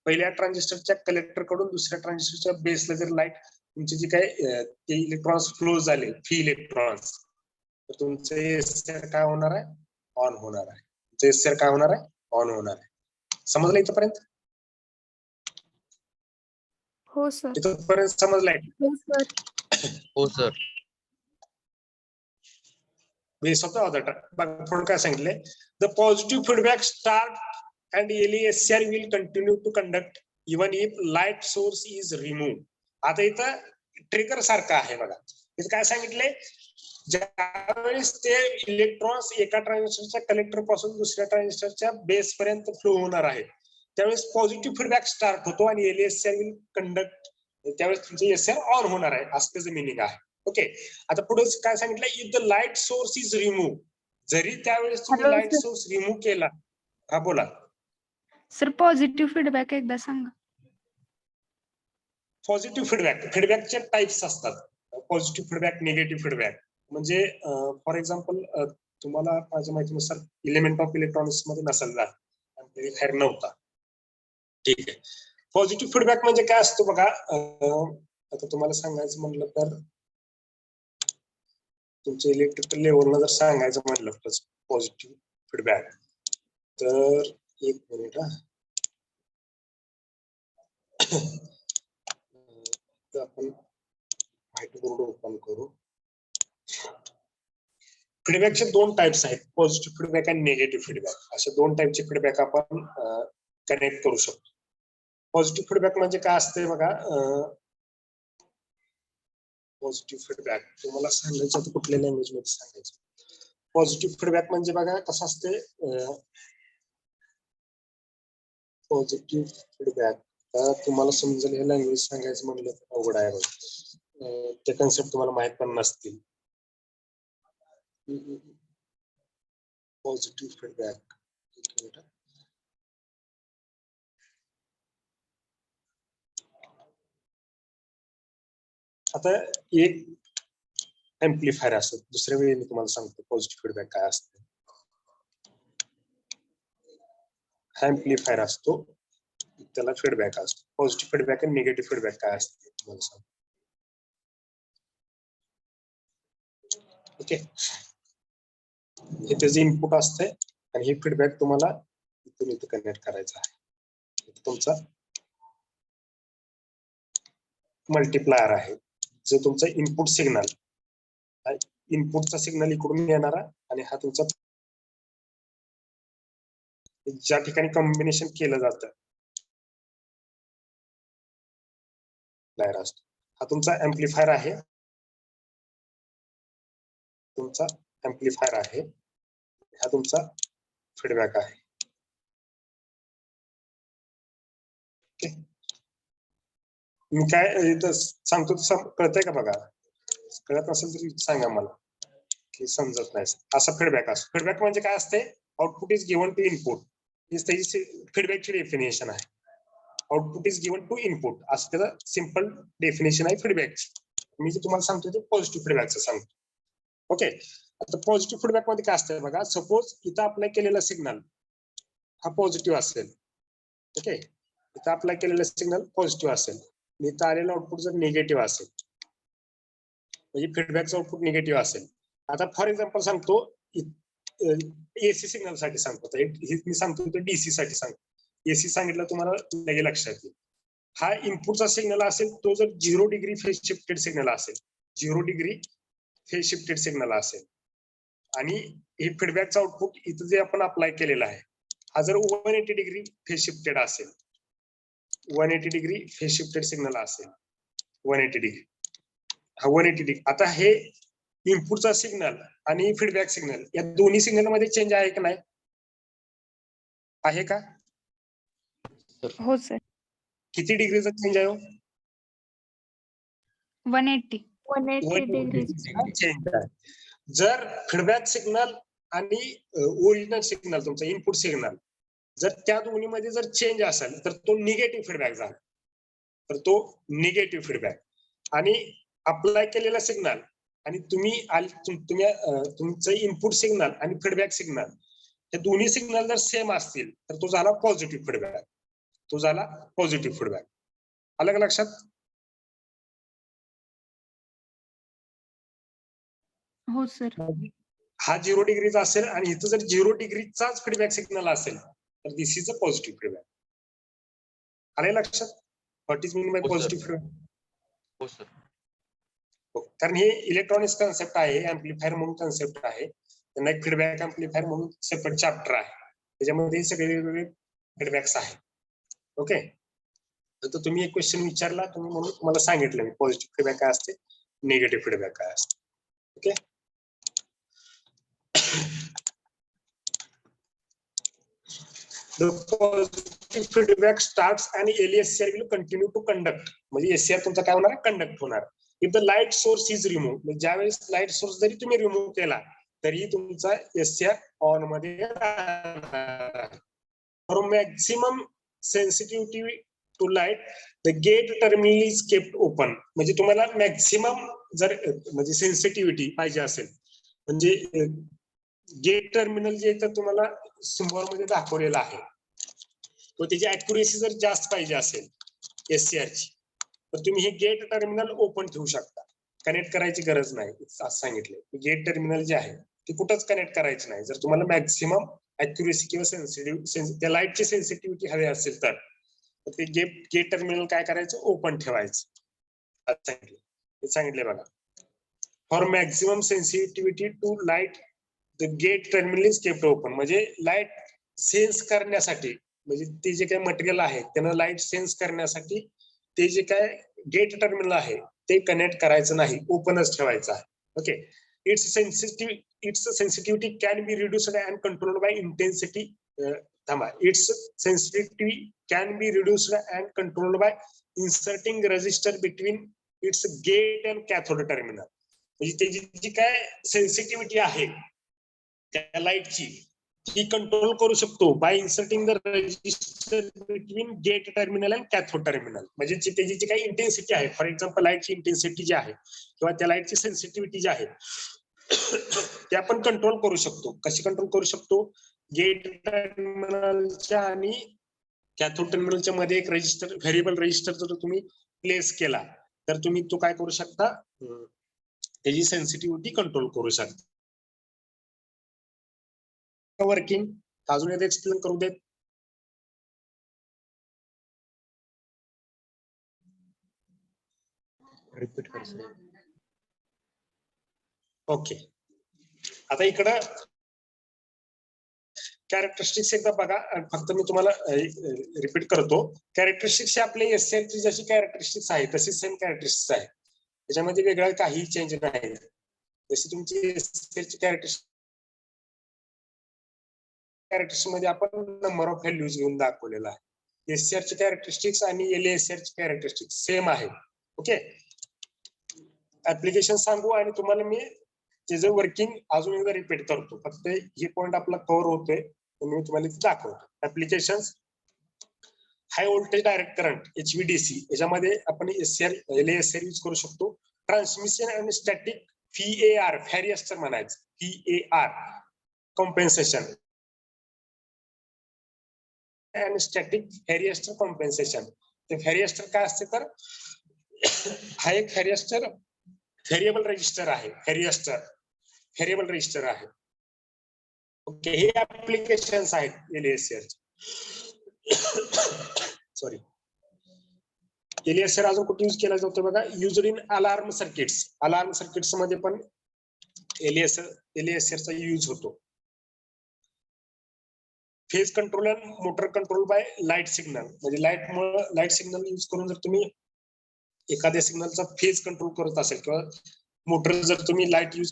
पहिल्या ट्रान्झिस्टरच्या कलेक्टर कडून दुसऱ्या ट्रान्झिस्टरच्या बेसला जर लाईट तुमचे जे काही ते इलेक्ट्रॉन्स फ्लो झाले फ्री इलेक्ट्रॉन्स, तर तुमचं एसआर काय होणार आहे? ऑन होणार आहे. तुमचं एसआर काय होणार आहे? ऑन होणार आहे. समजलं इथपर्यंत? हो सर. इथपर्यंत समजलंय? हो सर. हो sir. Base of the other पुढे काय सांगितलंय? The positive feedback start and LESR will continue to conduct even if light source is removed. आता इथं ट्रिगर सारखं आहे बघा. इथं काय सांगितलंय? ज्यावेळेस ते इलेक्ट्रॉन्स एका ट्रान्झिस्टरच्या कलेक्टर पासून दुसऱ्या ट्रान्झिस्टरच्या बेस पर्यंत फ्लो होणार आहे, त्यावेळेस पॉझिटिव्ह फीडबॅक स्टार्ट होतो आणि LESR will conduct, त्यावेळेस तुमचं एसआर ऑन होणार आहे, असं त्याचं मिनिंग आहे. ओके. आता पुढे काय सांगितलंय? If the light source is remove, जरी त्यावेळेस तुम्ही लाईट सोर्स रिमूव्ह केला. हा बोला सर. पॉझिटिव्ह फीडबॅक एकदा सांगा. पॉझिटिव्ह फीडबॅकचे टाइप्स असतात. Positive feedback, negative feedback. म्हणजे फॉर एक्झाम्पल तुम्हाला माझ्या माहितीनुसार एलिमेंट ऑफ इलेक्ट्रॉनिक्स मध्ये नसेल खैर नव्हता, ठीक आहे. पॉझिटिव्ह फीडबॅक म्हणजे काय असतो बघा, आता तुम्हाला सांगायचं म्हटलं तर तुमच्या इलेक्ट्रिकल लेवलला जर सांगायचं म्हटलं तर पॉझिटिव्ह फीडबॅक, तर एक मिनिट हा, आपण व्हाईट बोर्ड ओपन करू. फीडबॅकचे 2 टाइप्स आहेत, पॉझिटिव्ह फीडबॅक आणि निगेटिव्ह फीडबॅक. असे 2 टाइपचे फीडबॅक आपण कनेक्ट करू शकतो. पॉझिटिव्ह फीडबॅक म्हणजे काय असते बघा, पॉझिटिव्ह फीडबॅक तुम्हाला सांगायचं तर कुठल्या लँग्वेज मध्ये सांगायचं? पॉझिटिव्ह फीडबॅक म्हणजे बघा कसं असते, पॉझिटिव्ह फीडबॅक तुम्हाला समजेल हे लँग्वेज सांगायचं म्हटलं तर अवघड आहे बघा, ते कन्सेप्ट तुम्हाला माहित पण नसतील. पॉझिटिव्ह फीडबॅक, आता एक एम्प्लिफायर असतो, दुसऱ्या वेळी मी तुम्हाला सांगतो पॉझिटिव्ह फीडबॅक काय असते. हा एम्प्लिफायर असतो, त्याला फीडबॅक असतो. पॉझिटिव्ह फीडबॅक आणि निगेटिव्ह फीडबॅक काय असते तुम्हाला सांगतो. ओके, हे त्याचे इनपुट असते आणि हे फीडबॅक तुम्हाला इथून इथे कनेक्ट करायचा आहे. तुमचा मल्टिप्लायर आहे, जो तुमचा इनपुट सिग्नल, इनपुटचा सिग्नल इकडून येणारा आणि हा तुमचा ज्या ठिकाणी कॉम्बिनेशन केलं जातं असतो, हा तुमचा एम्प्लिफायर आहे, तुमचा एम्प्लिफायर आहे, हा तुमचा फीडबॅक आहे. ओके, मी काय इथं सांगतो कळतंय का बघा? कळत नसेल तरी सांगा मला की समजत नाही. असा फीडबॅक असतो. फीडबॅक म्हणजे काय असते? Output is given to input, ही त्याची फीडबॅकची डेफिनेशन आहे. Output is given to input, असं त्याचं सिंपल डेफिनेशन आहे फीडबॅकची. मी जे तुम्हाला सांगतो ते पॉझिटिव्ह फीडबॅकचं सांगतो. ओके, आता पॉझिटिव्ह फीडबॅक मध्ये काय असतं बघा, सपोज इथं अप्लाय केलेला सिग्नल हा पॉझिटिव्ह असेल. ओके, इथं अप्लाय केलेला सिग्नल पॉझिटिव्ह असेल, इथं आलेला आउटपुट जर निगेटिव्ह असेल, म्हणजे फीडबॅकचं आउटपुट निगेटिव्ह असेल. आता फॉर एक्झाम्पल सांगतो, एसी सिग्नल साठी सांगतो, मी सांगतो तर डीसी साठी सांगतो. एसी सांगितलं तुम्हाला लगे लक्षात येईल. हा इनपुटचा सिग्नल असेल, तो जर 0 डिग्री फेज शिफ्टेड सिग्नल असेल, 0 डिग्री फेज शिफ्टेड सिग्नल असेल, आणि हे फीडबॅकचं आउटपुट इथं जे आपण अप्लाय केलेला आहे, हा जर 180 डिग्री फेज शिफ्टेड असेल, 180 डिग्री फेज शिफ्टेड सिग्नल असेल, 180 डिग्री, हा 180 डिग्री. आता हे इनपुटचा सिग्नल आणि फीडबॅक सिग्नल या दोन्ही सिग्नल मध्ये चेंज आहे का नाही? आहे का? हो सर. किती डिग्रीचा चेंज आहे? 180. 180 डिग्री. चेंज आहे. जर फीडबॅक सिग्नल आणि ओरिजिनल सिग्नल, तुमचा इनपुट सिग्नल, जर त्या दोन्ही मध्ये जर चेंज असेल तर तो निगेटिव्ह फीडबॅक झाला, तर तो निगेटिव्ह फीडबॅक. आणि अप्लाय केलेला सिग्नल आणि तुमचं इनपुट सिग्नल आणि फीडबॅक सिग्नल हे दोन्ही सिग्नल जर सेम असतील तर तो झाला पॉझिटिव्ह फीडबॅक, तो झाला पॉझिटिव्ह फीडबॅक. आलं का लक्षात? हो सर. हा 0 डिग्रीचा असेल आणि इथं जर 0 डिग्रीचाच फीडबॅक सिग्नल असेल तर दिस इज अ पॉझिटिव्ह फीडबॅक. आले लक्षात? What is mean bye positive feedback? हो सर. कारण हे इलेक्ट्रॉनिक्स कन्सेप्ट आहे, एम्प्लिफायर म्हणून कन्सेप्ट आहे, त्यांना एक फीडबॅक एम्प्लिफायर म्हणून सेपरेट चॅप्टर आहे, त्याच्यामध्ये सगळे वेगवेगळे फीडबॅक्स आहेत. ओके, तर तुम्ही एक क्वेश्चन विचारला, तुम्ही म्हणून तुम्हाला सांगितलं मी पॉझिटिव्ह फीडबॅक काय असते, निगेटिव्ह फीडबॅक काय असते. Okay, the positive feedback starts and LSR will continue to conduct. म्हणजे एससीआर तुमचा काय होणार? कंडक्ट होणार. If the light source is remove, म्हणजे ज्यावेळेस लाईट सोर्स जरी तुम्ही रिमूव्ह केला तरी तुमचा एससीआर ऑन मध्ये राहणार. For maximum sensitivity to light the gate terminal is kept open. म्हणजे तुम्हाला मॅक्सिमम जर म्हणजे सेन्सिटिव्हिटी पाहिजे असेल, म्हणजे गेट टर्मिनल जे तर तुम्हाला सिम्बॉल मध्ये दाखवलेला आहे, तो त्याची अॅक्युरेसी जर जास्त पाहिजे असेल एससीआर ची, तर तुम्ही हे गेट टर्मिनल ओपन ठेवू शकता, कनेक्ट करायची गरज नाही. असं सांगितलंय गेट टर्मिनल जे आहे ते कुठंच कनेक्ट करायचं नाही. जर तुम्हाला मॅक्सिमम अॅक्युरेसी किंवा सेन्सिटिव्ह त्या लाईटची सेन्सिटिव्हिटी हवी असेल तर ते गेट टर्मिनल काय करायचं? ओपन ठेवायचं. हे सांगितलंय बघा. For maximum sensitivity to light the gate terminal is kept open. म्हणजे लाईट सेन्स करण्यासाठी, म्हणजे ते जे काही मटेरियल आहे त्यांना लाईट सेन्स करण्यासाठी ते जे काय गेट टर्मिनल आहे ते कनेक्ट करायचं नाही, ओपनच ठेवायचं आहे. Okay, its sensitivity can be reduced and controlled by intensity. थांबा, its sensitivity can be reduced and controlled by inserting resistor between its gate and cathode terminal. म्हणजे त्याची जी काय सेन्सिटिव्हिटी आहे त्या लाईटची ती कंट्रोल करू शकतो by inserting the register between gate terminal and cathode terminal. म्हणजे त्याची जी काही इंटेन्सिटी आहे, फॉर एक्झाम्पल लाईटची इंटेन्सिटी जी आहे किंवा त्या लाईटची सेन्सिटिव्हिटी जी आहे ते आपण कंट्रोल करू शकतो. कशी कंट्रोल करू शकतो? गेट टर्मिनलच्या आणि कॅथोड टर्मिनलच्या मध्ये एक रेजिस्टर, व्हेरिएबल रेजिस्टर जर तुम्ही प्लेस केला तर तुम्ही तो काय करू शकता, त्याची सेन्सिटिव्हिटी कंट्रोल करू शकता. वर्किंग अजून एकदा एक्सप्लेन करू देत. रिपीट कर सर. ओके, आता इकडं कॅरेक्टरिस्टिक्स एकदा बघा. फक्त मी तुम्हाला रिपीट करतो. कॅरेक्टरिस्टिक्स आपले एससीएल ची जशी कॅरेक्टरिस्टिक्स आहे तशी सेम कॅरेक्टरिस्टिक्स आहे. त्याच्यामध्ये वेगळं काही चेंज नाही. जशी तुमची एससीएल ची कॅरेक्टरिस्टिक्स मध्ये आपण नंबर ऑफ व्हॅल्यूज घेऊन दाखवलेला आहे. एससीआर ची कॅरेक्टरिस्टिक्स आणि एलएसआर ची कॅरेक्टरिस्टिक्स सेम आहे. ओके, ऍप्लिकेशन सांगू आणि तुम्हाला मी त्याचं वर्किंग अजून एकदा रिपीट करतो. फक्त हे पॉइंट आपला कव्हर होतोय मी तुम्हाला इथे दाखवतो. Application high voltage direct current HVDC याच्यामध्ये आपण एससीआर एलएसआर यूज करू शकतो. ट्रान्समिशन आणि स्टॅटिक VAR व्हॅरिएस्टर म्हणायचं. VAR कॉम्पेन्सेशन आणि स्टॅटिक व्हॅरिएस्टर कॉम्पेन्सेशन. ते व्हॅरिएस्टर काय असते तर हा एक व्हॅरिएस्टर व्हेरिएबल रजिस्टर आहे. व्हेरिएबल रजिस्टर आहे. ओके, हे ऍप्लिकेशन्स आहेत एलएसआर. सॉरी, एलएसआर अजून कुठे यूज केला जातो बघा. Used in alarm circuits. Alarm circuits मध्ये पण एलएसआर चा यूज होतो. Phase control and motor control by light signal. म्हणजे लाईट सिग्नल यूज करून जर तुम्ही एखाद्या सिग्नलचा फेज कंट्रोल करत असेल किंवा मोटर जर तुम्ही लाईट यूज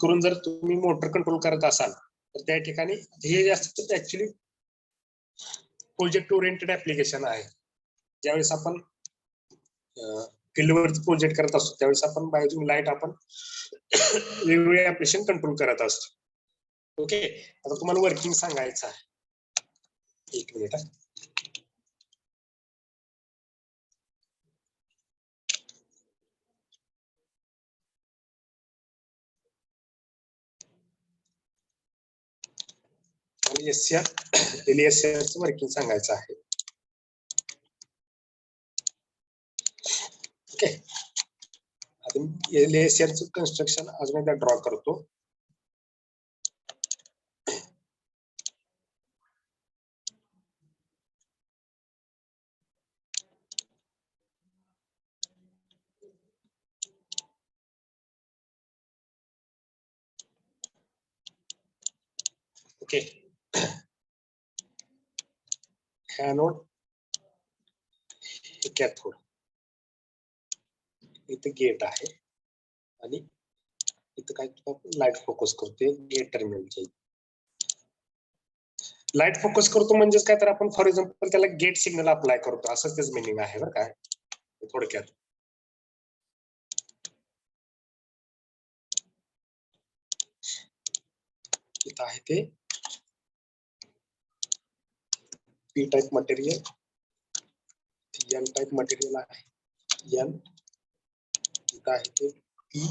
करून जर तुम्ही मोटर कंट्रोल करत असाल तर त्या ठिकाणी हे जास्त ऍक्च्युली प्रोजेक्ट ओरिएंटेड ऍप्लिकेशन आहे. ज्यावेळेस आपण फील्डवरती प्रोजेक्ट करत असतो त्यावेळेस आपण बाजूला लाईट आपण वेगवेगळे ऍप्लिकेशन कंट्रोल करत असतो. ओके, आता तुम्हाला वर्किंग सांगायचं आहे. एक मिनिट. एलएसआर चं वर्किंग सांगायचं आहे. ओके, आता एलएसआर चं कन्स्ट्रक्शन अजून एकदा ड्रॉ करतो. ओके, एनोड कॅथोड इथे गेट आहे आणि इथं काय लाईट फोकस करतोय गेट टर्मिनलच्या. लाईट फोकस करतो म्हणजेच काय तर आपण फॉर एक्झाम्पल त्याला गेट सिग्नल अप्लाय करतो असंच त्याच मिनिंग आहे बरं काय थोडक्यात. इथं आहे ते P type material, N type material आहे. एन इथं आहे ते पी,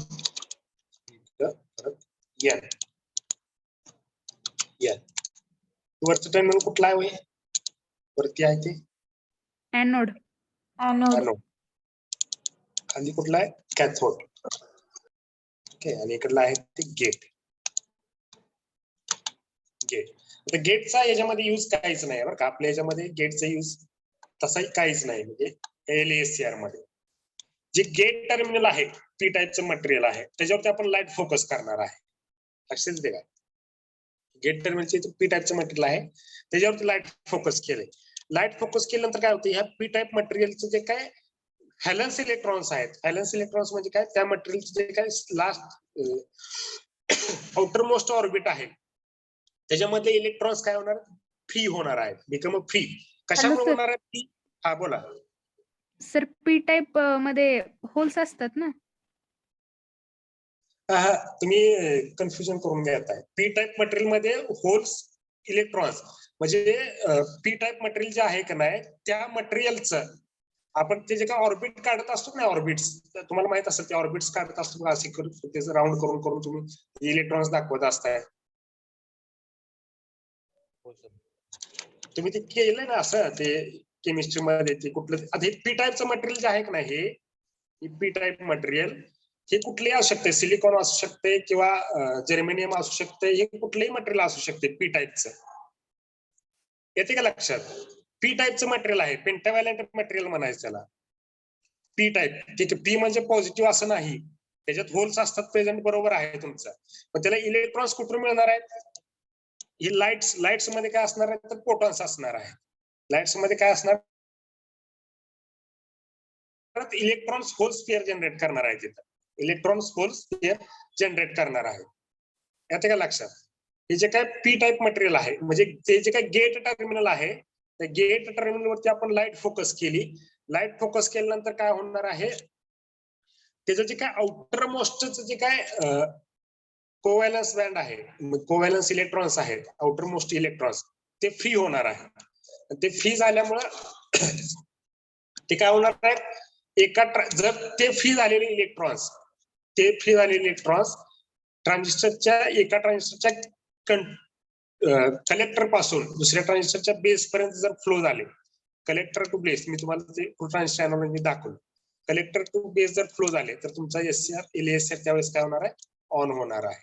परत एन. वरचं टर्मिनल कुठला आहे? वरती आहे ते एनोड. एनोड. खाली कुठला आहे? कॅथोड. ओके, आणि इकडला आहे ते गेट. आता गेटचा याच्यामध्ये यूज काहीच नाही बरं का. आपल्या याच्यामध्ये गेटचा यूज तसाही काहीच नाही. म्हणजे एलएसआर मध्ये जे गेट टर्मिनल आहे पी टाइपचं मटेरियल आहे त्याच्यावरती आपण लाईट फोकस करणार आहे. लक्षात दे का, गेट टर्मिनलचे पी टाइपचं मटेरियल आहे त्याच्यावरती लाईट फोकस केलंय. लाईट फोकस केल्यानंतर काय होतं, ह्या पी टाइप मटेरियलचं जे काय व्हॅलन्स इलेक्ट्रॉन्स आहेत, व्हॅलन्स इलेक्ट्रॉन्स म्हणजे काय, त्या मटेरियलचे जे काय लास्ट आउटर मोस्ट ऑर्बिट आहे त्याच्यामध्ये इलेक्ट्रॉन्स काय होणार, फ्री होणार आहेत, बिकम फ्री. कशामुळे होणार आहे फ्री? हा बोला सर. पी टाइप मध्ये होल्स असतात ना? हा, तुम्ही कन्फ्युजन करून घेत आहे. पी टाइप मटेरियल मध्ये होल्स इलेक्ट्रॉन्स म्हणजे पी टाइप मटेरियल जे आहे का नाही त्या मटेरियलचं आपण ते जे काय ऑर्बिट काढत असतो ना, ऑर्बिट्स तुम्हाला माहित असतं ते ऑर्बिट्स काढत असतो का, असे करून त्याचं राऊंड करून करून तुम्ही इलेक्ट्रॉन्स दाखवत असताय. तुम्ही ते केलंय ना असं, ते केमिस्ट्री मध्ये ते कुठलं आता हे पी टाईपचं मटेरियल जे आहे का नाही हे पी टाईप मटेरियल हे कुठलेही असू शकते, सिलिकॉन असू शकते किंवा जर्मेनियम असू शकते, हे कुठलेही मटेरियल असू शकते पी टाईपचं. येते का लक्षात? पी टाईपचं मटेरियल आहे, पेंटाव्हॅलंट मटेरियल म्हणायचं त्याला पी टाईप. ठीक आहे, पी म्हणजे पॉझिटिव्ह असं नाही, त्याच्यात होल्स असतात प्रेझेंट, बरोबर आहे तुमचं. पण त्याला इलेक्ट्रॉन्स कुठून मिळणार आहेत? हे लाईट्स मध्ये काय असणार आहे तर फोटॉन्स असणार आहे. लाईट्स मध्ये काय असणार? इलेक्ट्रॉन्स होल्स पेअर जनरेट करणार आहे तिथं, इलेक्ट्रॉन्स होल्स पेअर जनरेट करणार आहे. येते का लक्षात? हे जे काय पी टाईप मटेरियल आहे म्हणजे ते जे काय गेट टर्मिनल आहे त्या गेट टर्मिनल वरती आपण लाईट फोकस केली, लाईट फोकस केल्यानंतर काय होणार आहे, त्याचं जे काय आउटर मोस्टचं जे काय कोव्हॅलन्स बँड आहे, कोव्हॅलन्स इलेक्ट्रॉन्स आहेत, आउटर मोस्ट इलेक्ट्रॉन्स ते फ्री होणार आहे. ते फ्री झाल्यामुळं ते काय होणार आहे, जर ते फ्री झालेले इलेक्ट्रॉन्स ट्रान्झिस्टरच्या एका ट्रान्झिस्टरच्या कलेक्टर पासून दुसऱ्या ट्रान्झिस्टरच्या बेस पर्यंत जर फ्लो झाले, कलेक्टर टू बेस, मी तुम्हाला ते ट्रान्झिस्टर एनालॉजी दाखवलं, कलेक्टर टू बेस जर फ्लो झाले तर तुमचा एससीआर एलएसआर त्यावेळेस काय होणार आहे, ऑन होणार आहे.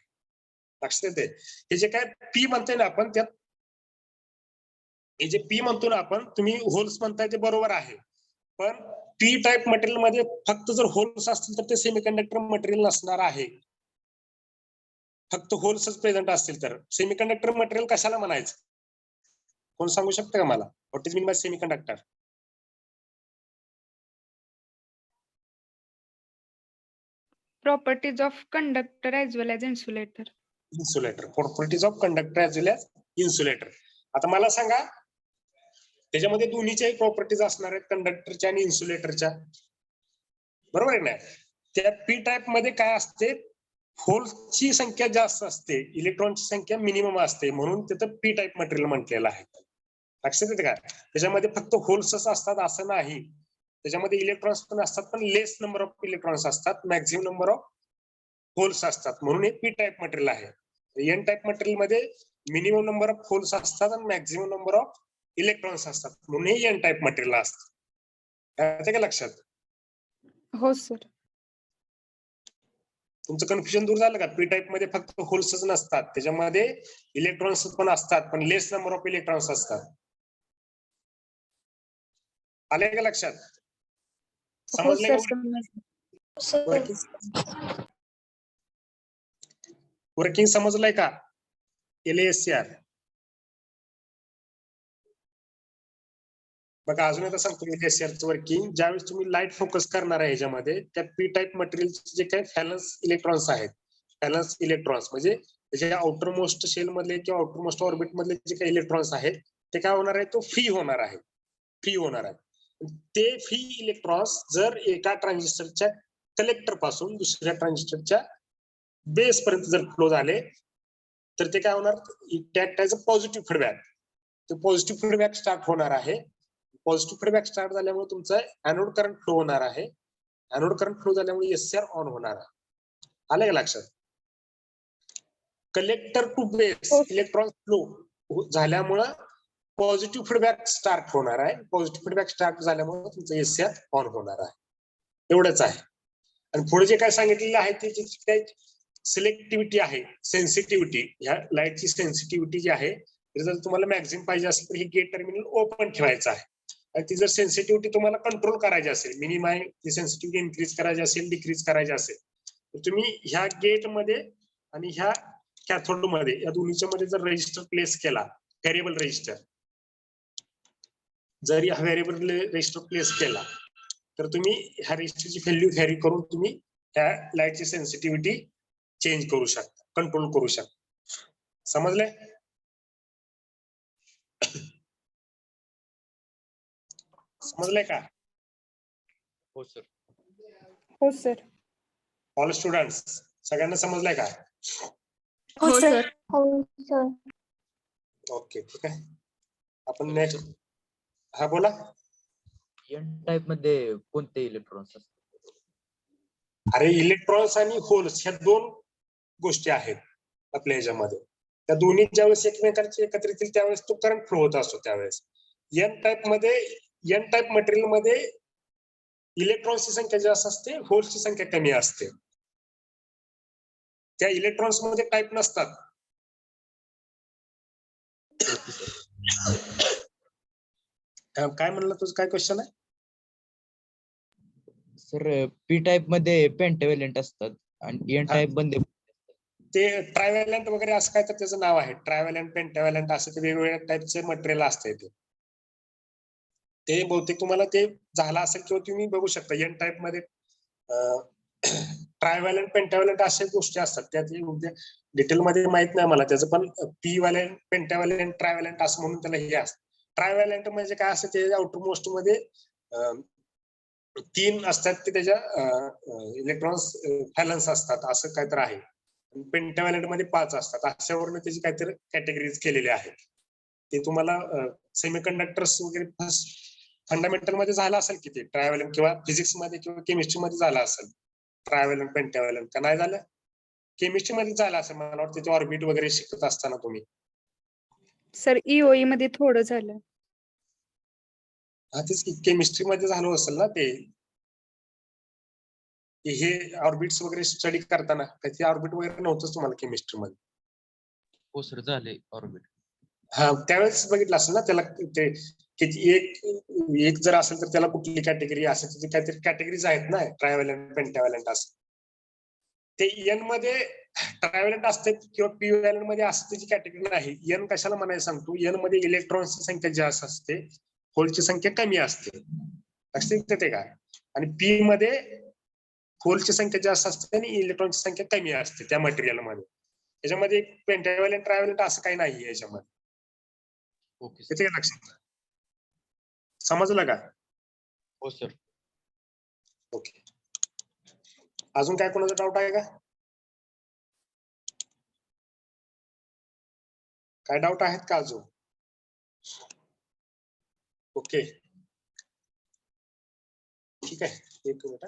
लक्षात येते? हे जे काय पी म्हणतोय ना आपण, त्यात हे जे पी म्हणतो ना आपण, तुम्ही होल्स म्हणताय ते बरोबर आहे, पण पी टाईप मटेरियल मध्ये फक्त जर होल्स असतील तर ते सेमीकंडक्टर मटेरियल नसणार आहे. फक्त होल्सच प्रेझेंट असतील तर सेमीकंडक्टर मटेरियल कशाला म्हणायचं? कोण सांगू शकतं का मला? What is mean by semiconductor? Properties of conductor as well as insulator. Insulator. Properties of conductor as well as insulator. आता मला सांगा त्याच्यामध्ये दोन्हीच्याही प्रॉपर्टीज असणार आहेत, कंडक्टरच्या आणि इन्सुलेटरच्या, बरोबर आहे ना? त्या पी टाईप मध्ये काय असते, होल्सची संख्या जास्त असते, इलेक्ट्रॉनची संख्या मिनिमम असते, म्हणून तिथं पी टाईप मटेरियल म्हटलेलं आहे. लक्षात येते का? त्याच्यामध्ये फक्त होल्सच असतात असं नाही, त्याच्यामध्ये इलेक्ट्रॉन्स पण असतात, पण लेस नंबर ऑफ इलेक्ट्रॉन्स असतात, मॅक्झिमम नंबर ऑफ होल्स असतात, म्हणून हे पी टाईप मटेरियल आहे. एन टाईप मटेरियल मध्ये मिनिमम नंबर ऑफ होल्स असतात आणि मॅक्झिमम नंबर ऑफ इलेक्ट्रॉन्स असतात, म्हणून हे एन टाईप मटेरियल असतं. येते का लक्षात? हो सर. तुमचं कन्फ्युजन दूर झालं का? पी टाईप मध्ये फक्त होल्सच नसतात, त्याच्यामध्ये इलेक्ट्रॉन्स पण असतात, पण लेस नंबर ऑफ इलेक्ट्रॉन्स असतात. आले का लक्षात? हो समजले सर, का? वर्किंग समजलंय का? एलएससीआर बघा, अजून एकदा सांगतो एलएससीआरचं वर्किंग. ज्यावेळेस तुम्ही लाईट फोकस करणार आहे ह्याच्यामध्ये, त्या पी टाईप मटेरियल जे काही फॅलन्स इलेक्ट्रॉन्स आहेत, फॅलन्स इलेक्ट्रॉन्स म्हणजे त्याच्या आउटर मोस्ट शेल मधले किंवा आउटर मोस्ट ऑर्बिट मधले जे काही इलेक्ट्रॉन्स आहेत ते काय होणार आहे, तो फ्री होणार आहे, ते फ्री इलेक्ट्रॉन्स जर एका ट्रान्झिस्टरच्या कलेक्टर पासून दुसऱ्या ट्रान्झिस्टरच्या बेस पर्यंत जर फ्लो झाले तर ते काय होणार, पॉझिटिव्ह फीडबॅक. ते पॉझिटिव्ह फीडबॅक स्टार्ट होणार आहे. पॉझिटिव्ह फीडबॅक स्टार्ट झाल्यामुळे तुमचा एनोड करंट फ्लो होणार आहे. एनोड करंट फ्लो झाल्यामुळे एससीआर ऑन होणार आहे. आलं का लक्षात? Collector to base electron flow झाल्यामुळे पॉझिटिव्ह फीडबॅक स्टार्ट होणार आहे. पॉझिटिव्ह फीडबॅक स्टार्ट झाल्यामुळे तुमचं एससीआर ऑन होणार आहे. एवढंच आहे. आणि पुढे जे काय सांगितलेलं आहे ते काय सिलेक्टिव्हिटी आहे, सेन्सिटिव्हिटी, ह्या लाईटची सेन्सिटिव्हिटी जी आहे, जर तुम्हाला मॅक्झिमम पाहिजे असेल तर हे गेट टर्मिनल ओपन ठेवायचं आहे. आणि ती जर सेन्सिटिव्हिटी तुम्हाला कंट्रोल करायची असेल, मिनिमाय ती सेन्सिटिव्हिटी इन्क्रीज करायची असेल, डिक्रीज करायची असेल, तर तुम्ही ह्या गेट मध्ये आणि ह्या कॅथोड मध्ये या दोन्हीच्या मध्ये जर रेजिस्टर प्लेस केला, व्हेरिएबल रेजिस्टर, जर या व्हेरिएबल रेजिस्टर प्लेस केला तर तुम्ही ह्या रेजिस्टरची व्हॅल्यू व्हॅरी करून तुम्ही ह्या लाईटची सेन्सिटिव्हिटी चेंज करू शकता, कंट्रोल करू शकता. समजले? समजलंय का? हो सर. हो सर. ऑल स्टुडंट्स सगळ्यांना समजलंय का? हो सर. ओके, ठीक आहे. आपण नेक्स्ट, हा बोला. एन टाइप मध्ये कोणते इलेक्ट्रॉन्स असतात? अरे इलेक्ट्रॉन्स आणि होल्स ह्या दोन गोष्टी आहेत आपल्या ह्याच्यामध्ये. त्या दोन्ही ज्यावेळेस एकमेकांचे एकत्रित येतील त्यावेळेस तो करंट फ्लो होत असतो. त्यावेळेस एन टाईप मध्ये एन टाईप मटेरियल मध्ये इलेक्ट्रॉन्सची संख्या जास्त असते, होल्सची संख्या कमी असते. त्या इलेक्ट्रॉन्स मध्ये टाईप नसतात. काय म्हणलं तुझं, काय क्वेश्चन आहे? सर पी टाईप मध्ये पेंटाव्हॅलेंट असतात आणि एन हा. टाईप मध्ये ते ट्रायव्हॅलंट वगैरे असं काय तर त्याचं नाव आहे. ट्रायव्हॅलंट, पेंटाव्हॅलंट असं ते वेगवेगळ्या टाईपचे मटेरियल असते. ते बहुतेक तुम्हाला ते झालं असेल किंवा तुम्ही बघू शकता एन टाईप मध्ये ट्रायव्हॅलंट, पेंटाव्हॅलंट अशा गोष्टी असतात. त्यात डिटेल मध्ये माहित नाही मला त्याचं, पण पी व्हॅलंट, पेंटाव्हॅलंट, ट्रायव्हॅलंट असं म्हणून त्याला हे असतं. ट्रायव्हॅलंट म्हणजे काय असतं, ते आउटर मोस्ट मध्ये 3 असतात ते त्याच्या इलेक्ट्रॉन्स व्हॅलन्स असतात असं काहीतरी आहे. पेंटाव्हॅलंट मध्ये 5 असतात. अशावरून त्याची काहीतरी कॅटेगरीज केलेले आहेत. ते तुम्हाला सेमीकंडक्टर्स वगैरे फंडामेंटल मध्ये झालं असेल की ते ट्रायव्हॅलंट, किंवा फिजिक्स मध्ये किंवा केमिस्ट्री मध्ये झालं असेल ट्रायव्हॅलंट, पेंटाव्हॅलंट. का नाही झालं? केमिस्ट्री मध्ये झालं असेल मला वाटतं, ते ऑर्बिट वगैरे शिकत असताना तुम्ही. सर ईओई मध्ये थोडं झालं. हा तेच की केमिस्ट्री मध्ये झालं असेल ना ते. हे ऑर्बिट्स वगैरे स्टडी करताना त्याची ऑर्बिट वगैरे नव्हतंच तुम्हाला केमिस्ट्री मध्ये. हो सर झाले ऑर्बिट. हा त्यावेळेस बघितलं असेल ना त्याला, ते किती एक जर असेल तर त्याला कुठली कॅटेगरी असेल, त्याची काहीतरी कॅटेगरीज आहेत ना, ट्रायव्हॅलंट, पेंटाव्हॅलंट असं. ते एन मध्ये ट्रायव्हॅलंट असते किंवा पी व्हॅलंट मध्ये असते, त्याची कॅटेगरी नाही. एन कशाला म्हणायला सांगतो, एन मध्ये इलेक्ट्रॉन्सची संख्या जास्त असते, होलची संख्या कमी असते. लक्षात येते का? आणि पी मध्ये होलची संख्या जास्त असते आणि इलेक्ट्रॉनची संख्या कमी असते त्या मटेरियल मध्ये. त्याच्यामध्ये पेंटाव्हॅलंट, ट्रायव्हॅलंट असं काही नाहीये याच्यामध्ये. ओके येते का लक्षात? समजलं का? हो सर. ओके. अजून काय कोणाचा डाऊट आहे का? काय डाऊट आहेत का अजून? ओके ठीक आहे, एक मिनिट.